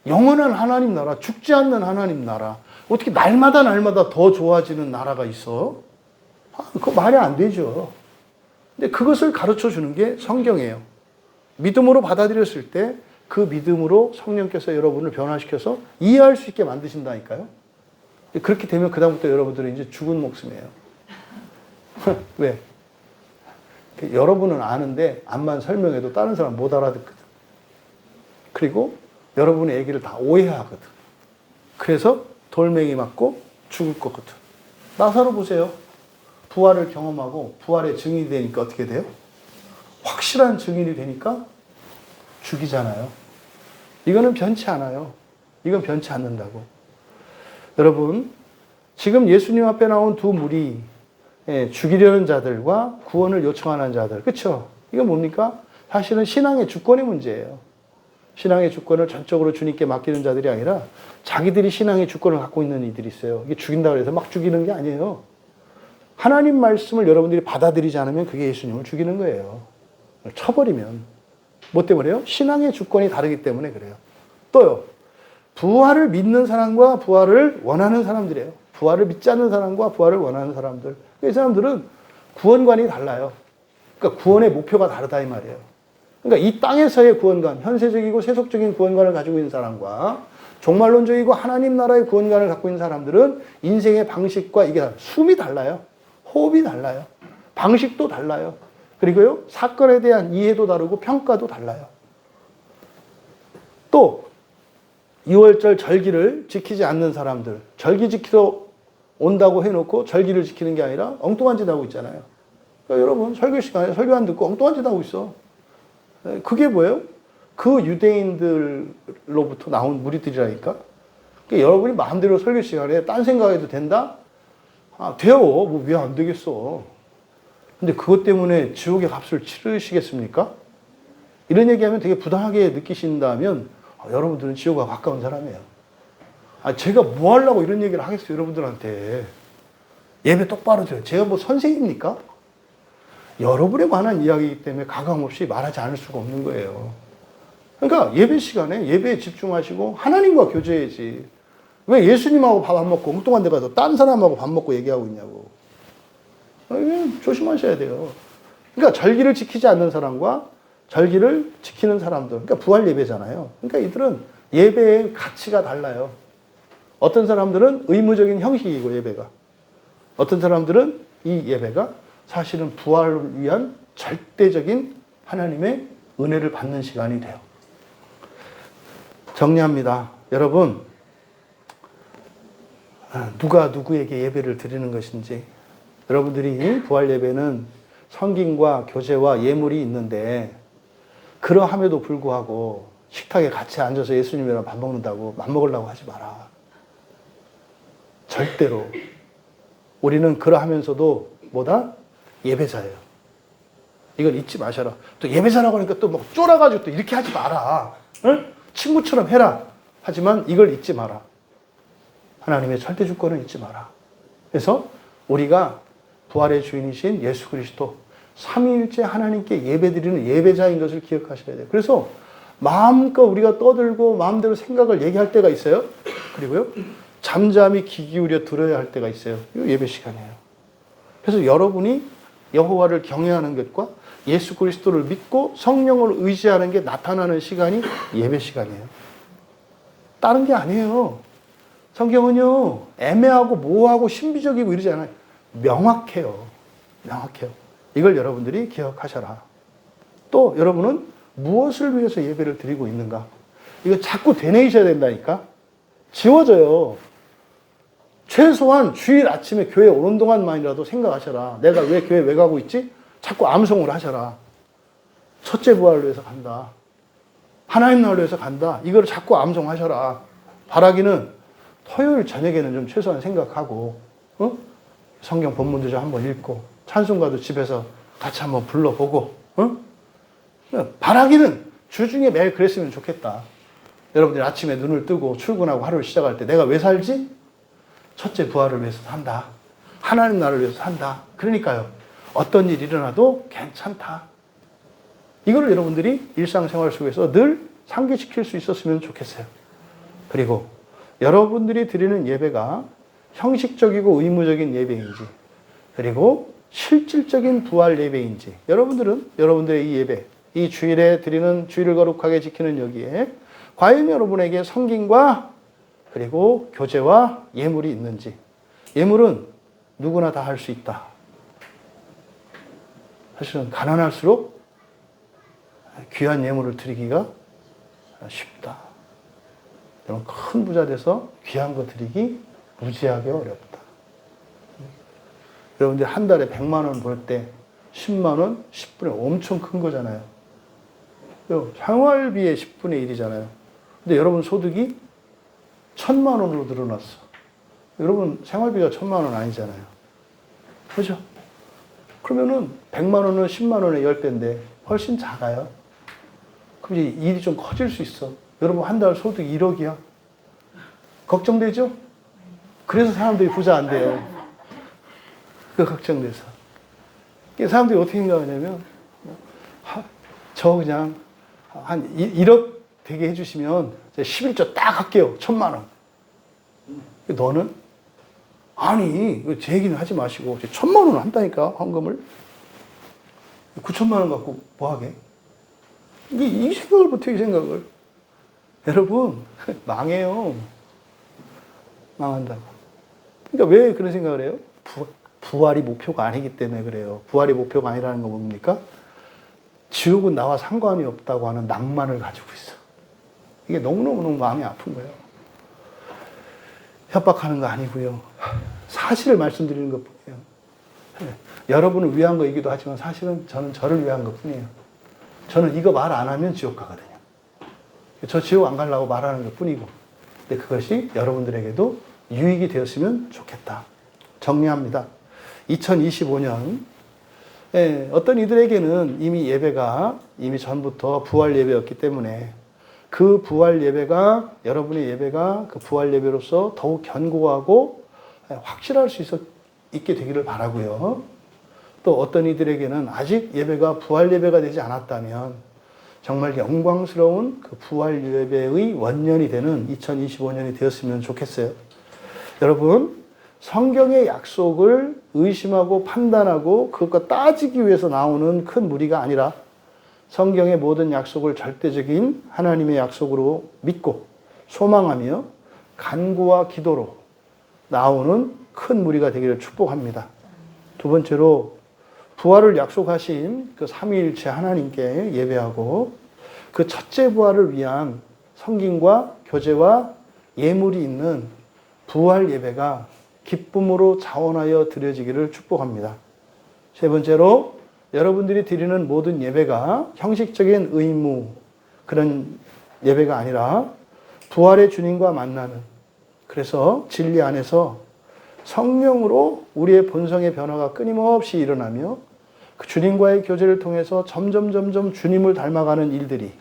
Speaker 1: 영원한 하나님 나라, 죽지 않는 하나님 나라, 어떻게 날마다 더 좋아지는 나라가 있어? 그거 말이 안 되죠. 근데 그것을 가르쳐 주는 게 성경이에요. 믿음으로 받아들였을 때 그 믿음으로 성령께서 여러분을 변화시켜서 이해할 수 있게 만드신다니까요. 그렇게 되면 그다음부터 여러분들은 이제 죽은 목숨이에요. 왜? 여러분은 아는데 암만 설명해도 다른 사람 못 알아듣거든. 그리고 여러분의 얘기를 다 오해하거든. 그래서 돌멩이 맞고 죽을 거거든. 나사로 보세요. 부활을 경험하고 부활의 증인이 되니까 어떻게 돼요? 확실한 증인이 되니까 죽이잖아요. 이거는 변치 않아요. 이건 변치 않는다고. 여러분, 지금 예수님 앞에 나온 두 무리, 죽이려는 자들과 구원을 요청하는 자들, 그렇죠? 이건 뭡니까? 사실은 신앙의 주권의 문제예요. 신앙의 주권을 전적으로 주님께 맡기는 자들이 아니라 자기들이 신앙의 주권을 갖고 있는 이들이 있어요. 이게 죽인다고 해서 막 죽이는 게 아니에요. 하나님 말씀을 여러분들이 받아들이지 않으면 그게 예수님을 죽이는 거예요. 쳐버리면. 뭐 때문에요? 신앙의 주권이 다르기 때문에 그래요. 또요, 부활을 믿는 사람과 부활을 원하는 사람들이에요. 부활을 믿지 않는 사람과 부활을 원하는 사람들. 이 사람들은 구원관이 달라요. 그러니까 구원의 목표가 다르다 이 말이에요. 그러니까 이 땅에서의 구원관, 현세적이고 세속적인 구원관을 가지고 있는 사람과 종말론적이고 하나님 나라의 구원관을 갖고 있는 사람들은 인생의 방식과 이게 숨이 달라요. 호흡이 달라요. 방식도 달라요. 그리고요, 사건에 대한 이해도 다르고 평가도 달라요. 또 6월절 절기를 지키지 않는 사람들, 절기 지키러 온다고 해놓고 절기를 지키는 게 아니라 엉뚱한 짓 하고 있잖아요. 그러니까 여러분 설교 시간에 설교 안 듣고 엉뚱한 짓 하고 있어. 그게 뭐예요? 그 유대인들로부터 나온 무리들이라니까. 그러니까 여러분이 마음대로 설교 시간에 딴 생각해도 된다? 아, 돼요. 뭐 왜 안 되겠어. 근데 그것 때문에 지옥의 값을 치르시겠습니까? 이런 얘기하면 되게 부당하게 느끼신다면 여러분들은 지옥과 가까운 사람이에요. 아, 제가 뭐 하려고 이런 얘기를 하겠어요, 여러분들한테. 예배 똑바로 드려요. 제가 뭐 선생입니까? 여러분에 관한 이야기이기 때문에 가감없이 말하지 않을 수가 없는 거예요. 그러니까 예배 시간에 예배에 집중하시고 하나님과 교제해야지. 왜 예수님하고 밥 안 먹고 엉뚱한 데 가서 딴 사람하고 밥 먹고 얘기하고 있냐고. 조심하셔야 돼요. 그러니까 절기를 지키지 않는 사람과 절기를 지키는 사람들. 그러니까 부활 예배잖아요. 그러니까 이들은 예배의 가치가 달라요. 어떤 사람들은 의무적인 형식이고 예배가. 어떤 사람들은 이 예배가 사실은 부활을 위한 절대적인 하나님의 은혜를 받는 시간이 돼요. 정리합니다. 여러분, 누가 누구에게 예배를 드리는 것인지, 여러분들이 부활 예배는 성김과 교제와 예물이 있는데 그러함에도 불구하고 식탁에 같이 앉아서 예수님이랑 밥 먹는다고 맘먹으려고 하지 마라. 절대로. 우리는 그러하면서도 뭐다? 예배자예요. 이걸 잊지 마셔라. 또 예배자라고 하니까 또 뭐 쫄아가지고 또 이렇게 하지 마라. 응? 친구처럼 해라. 하지만 이걸 잊지 마라. 하나님의 절대 주권을 잊지 마라. 그래서 우리가 부활의 주인이신 예수 그리스도 삼위일체 하나님께 예배드리는 예배자인 것을 기억하셔야 돼요. 그래서 마음껏 우리가 떠들고 마음대로 생각을 얘기할 때가 있어요. 그리고요, 잠잠히 귀 기울여 들어야 할 때가 있어요. 이 예배 시간이에요. 그래서 여러분이 여호와를 경외하는 것과 예수 그리스도를 믿고 성령을 의지하는 게 나타나는 시간이 예배 시간이에요. 다른 게 아니에요. 성경은요, 애매하고 모호하고 신비적이고 이러지 않아요. 명확해요. 명확해요. 이걸 여러분들이 기억하셔라. 또 여러분은 무엇을 위해서 예배를 드리고 있는가? 이거 자꾸 되뇌이셔야 된다니까. 지워져요. 최소한 주일 아침에 교회 오는 동안만이라도 생각하셔라. 내가 왜 교회 왜 가고 있지? 자꾸 암송을 하셔라. 첫째 부활을 위해서 간다. 하나님 나라를 위해서 간다. 이걸 자꾸 암송하셔라. 바라기는 토요일 저녁에는 좀 최소한 생각하고, 성경 본문도 좀 한번 읽고, 찬송가도 집에서 같이 한번 불러보고, 바라기는 주중에 매일 그랬으면 좋겠다. 여러분들이 아침에 눈을 뜨고 출근하고 하루를 시작할 때 내가 왜 살지? 첫째 부활을 위해서 산다. 하나님 나라를 위해서 산다. 그러니까요, 어떤 일이 일어나도 괜찮다. 이거를 여러분들이 일상생활 속에서 늘 상기시킬 수 있었으면 좋겠어요. 그리고 여러분들이 드리는 예배가 형식적이고 의무적인 예배인지, 그리고 실질적인 부활 예배인지, 여러분들은 여러분들의 이 예배, 이 주일에 드리는 주일을 거룩하게 지키는 여기에 과연 여러분에게 성김과 그리고 교제와 예물이 있는지. 예물은 누구나 다 할 수 있다. 사실은 가난할수록 귀한 예물을 드리기가 쉽다. 여러분, 큰 부자 돼서 귀한 거 드리기 무지하게 어렵다. 여러분들 한 달에 100만 원 벌 때 10만 원, 10분의 엄청 큰 거잖아요. 생활비의 10분의 1이잖아요. 근데 여러분 소득이 1,000만 원으로 늘어났어. 여러분 생활비가 1,000만 원 아니잖아요. 그죠? 그러면은 100만 원은 10만 원의 10배인데 훨씬 작아요. 그럼 이제 일이 좀 커질 수 있어. 여러분 한 달 소득 1억이야. 걱정되죠? 그래서 사람들이 부자 안 돼요. 그 걱정돼서. 사람들이 어떻게 생각하냐면, 저 그냥 한 1억 되게 해주시면 11조 딱 할게요. 1,000만 원. 너는? 아니, 제 얘기는 하지 마시고 1,000만 원 한다니까, 헌금을. 9천만 원 갖고 뭐 하게? 이 생각을 못해, 이 생각을. 여러분, 망해요. 망한다고. 그러니까 왜 그런 생각을 해요? 부활이 목표가 아니기 때문에 그래요. 부활이 목표가 아니라는 건 뭡니까? 지옥은 나와 상관이 없다고 하는 낭만을 가지고 있어. 이게 너무너무 마음이 아픈 거예요. 협박하는 거 아니고요. 사실을 말씀드리는 것 뿐이에요. 여러분을 위한 거이기도 하지만 사실은 저는 저를 위한 것 뿐이에요. 저는 이거 말 안 하면 지옥 가거든요. 저 지옥 안 가려고 말하는 것 뿐이고. 근데 그것이 여러분들에게도 유익이 되었으면 좋겠다. 정리합니다. 2025년 어떤 이들에게는 이미 예배가 이미 전부터 부활 예배였기 때문에 그 부활 예배가 여러분의 예배가 그 부활 예배로서 더욱 견고하고 확실할 수 있게 되기를 바라고요. 또 어떤 이들에게는 아직 예배가 부활 예배가 되지 않았다면 정말 영광스러운 그 부활 예배의 원년이 되는 2025년이 되었으면 좋겠어요. 여러분, 성경의 약속을 의심하고 판단하고 그것과 따지기 위해서 나오는 큰 무리가 아니라 성경의 모든 약속을 절대적인 하나님의 약속으로 믿고 소망하며 간구와 기도로 나오는 큰 무리가 되기를 축복합니다. 두 번째로 부활을 약속하신 그 삼위일체 하나님께 예배하고 그 첫째 부활을 위한 성김과 교제와 예물이 있는 부활 예배가 기쁨으로 자원하여 드려지기를 축복합니다. 세 번째로 여러분들이 드리는 모든 예배가 형식적인 의무 그런 예배가 아니라 부활의 주님과 만나는 그래서 진리 안에서 성령으로 우리의 본성의 변화가 끊임없이 일어나며 그 주님과의 교제를 통해서 점점 주님을 닮아가는 일들이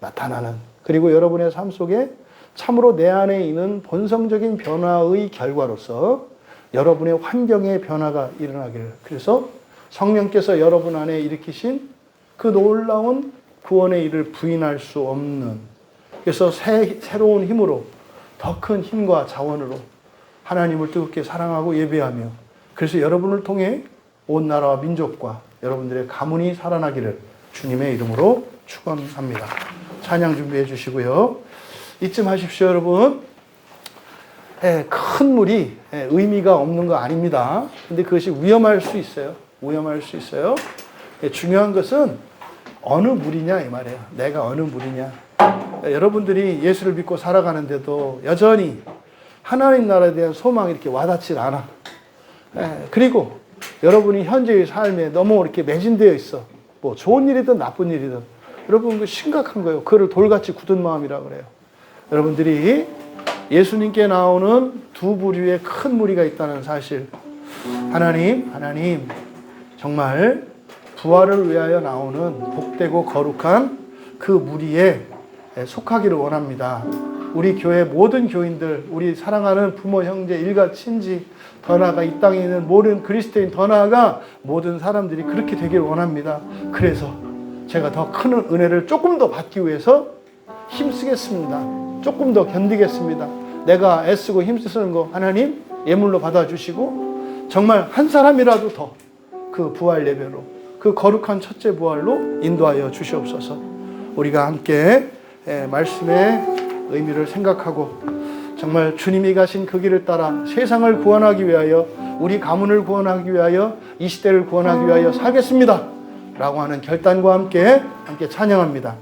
Speaker 1: 나타나는 그리고 여러분의 삶 속에 참으로 내 안에 있는 본성적인 변화의 결과로서 여러분의 환경의 변화가 일어나기를 그래서 성령께서 여러분 안에 일으키신 그 놀라운 구원의 일을 부인할 수 없는 그래서 새로운 힘으로 더 큰 힘과 자원으로 하나님을 뜨겁게 사랑하고 예배하며 그래서 여러분을 통해 온 나라와 민족과 여러분들의 가문이 살아나기를 주님의 이름으로 축원합니다. 찬양 준비해 주시고요. 이쯤 하십시오, 여러분. 큰 물이 의미가 없는 거 아닙니다. 근데 그것이 위험할 수 있어요. 위험할 수 있어요. 중요한 것은 어느 물이냐 이 말이에요. 내가 어느 물이냐. 여러분들이 예수를 믿고 살아가는데도 여전히 하나님 나라에 대한 소망이 이렇게 와닿질 않아. 그리고 여러분이 현재의 삶에 너무 이렇게 매진되어 있어. 뭐 좋은 일이든 나쁜 일이든. 여러분 그 심각한 거예요. 그를 돌같이 굳은 마음이라 그래요. 여러분들이 예수님께 나오는 두 부류의 큰 무리가 있다는 사실. 하나님 정말 부활을 위하여 나오는 복되고 거룩한 그 무리에 속하기를 원합니다. 우리 교회 모든 교인들, 우리 사랑하는 부모, 형제, 일가, 친지, 더 나아가 이 땅에 있는 모든 그리스도인, 더 나아가 모든 사람들이 그렇게 되기를 원합니다. 그래서 제가 더 큰 은혜를 조금 더 받기 위해서 힘쓰겠습니다. 조금 더 견디겠습니다. 내가 애쓰고 힘쓰는 거 하나님 예물로 받아주시고 정말 한 사람이라도 더 그 부활 예배로 그 거룩한 첫째 부활로 인도하여 주시옵소서. 우리가 함께 말씀의 의미를 생각하고 정말 주님이 가신 그 길을 따라 세상을 구원하기 위하여 우리 가문을 구원하기 위하여 이 시대를 구원하기 위하여 살겠습니다 라고 하는 결단과 함께 찬양합니다.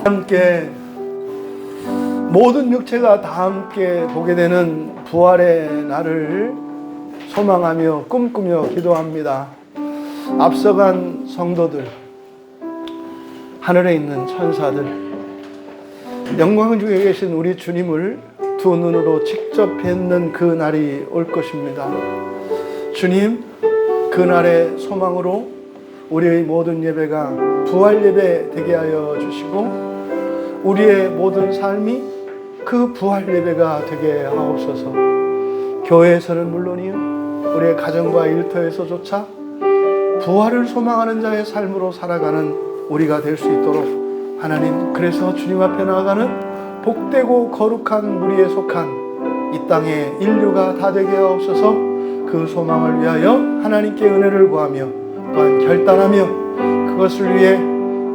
Speaker 1: 함께 모든 육체가 다 함께 보게 되는 부활의 날을 소망하며 꿈꾸며 기도합니다. 앞서간 성도들, 하늘에 있는 천사들, 영광 중에 계신 우리 주님을 두 눈으로 직접 뵙는 그 날이 올 것입니다. 주님, 그 날의 소망으로 우리의 모든 예배가 부활 예배 되게 하여 주시고 우리의 모든 삶이 그 부활 예배가 되게 하옵소서. 교회에서는 물론이요 우리의 가정과 일터에서조차 부활을 소망하는 자의 삶으로 살아가는 우리가 될 수 있도록 하나님 그래서 주님 앞에 나아가는 복되고 거룩한 무리에 속한 이 땅에 인류가 다 되게 하옵소서. 그 소망을 위하여 하나님께 은혜를 구하며 또한 결단하며 그것을 위해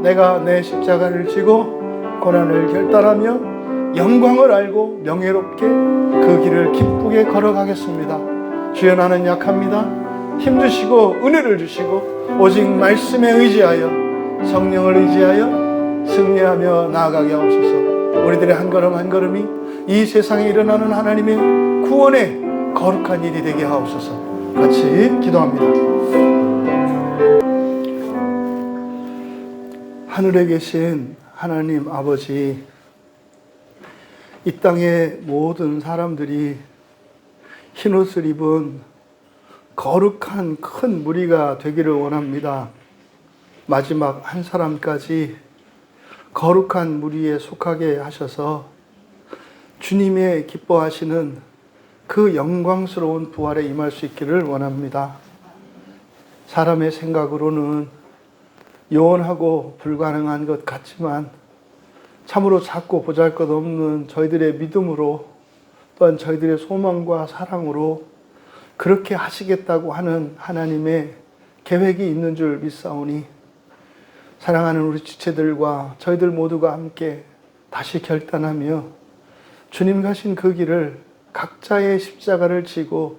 Speaker 1: 내가 내 십자가를 지고 고난을 결단하며 영광을 알고 명예롭게 그 길을 기쁘게 걸어가겠습니다. 주여, 나는 약합니다. 힘주시고 은혜를 주시고 오직 말씀에 의지하여 성령을 의지하여 승리하며 나아가게 하옵소서. 우리들의 한 걸음 한 걸음이 이 세상에 일어나는 하나님의 구원의 거룩한 일이 되게 하옵소서. 같이 기도합니다. 하늘에 계신 하나님 아버지, 이 땅의 모든 사람들이 흰옷을 입은 거룩한 큰 무리가 되기를 원합니다. 마지막 한 사람까지 거룩한 무리에 속하게 하셔서 주님의 기뻐하시는 그 영광스러운 부활에 임할 수 있기를 원합니다. 사람의 생각으로는 요원하고 불가능한 것 같지만 참으로 작고 보잘것없는 저희들의 믿음으로 또한 저희들의 소망과 사랑으로 그렇게 하시겠다고 하는 하나님의 계획이 있는 줄 믿사오니 사랑하는 우리 지체들과 저희들 모두가 함께 다시 결단하며 주님 가신 그 길을 각자의 십자가를 지고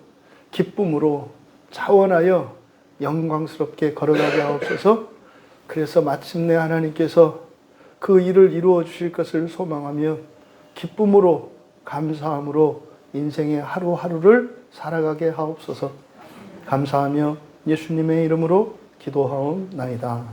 Speaker 1: 기쁨으로 자원하여 영광스럽게 걸어가게 하옵소서. 그래서 마침내 하나님께서 그 일을 이루어 주실 것을 소망하며 기쁨으로 감사함으로 인생의 하루하루를 살아가게 하옵소서. 감사하며 예수님의 이름으로 기도하옵나이다.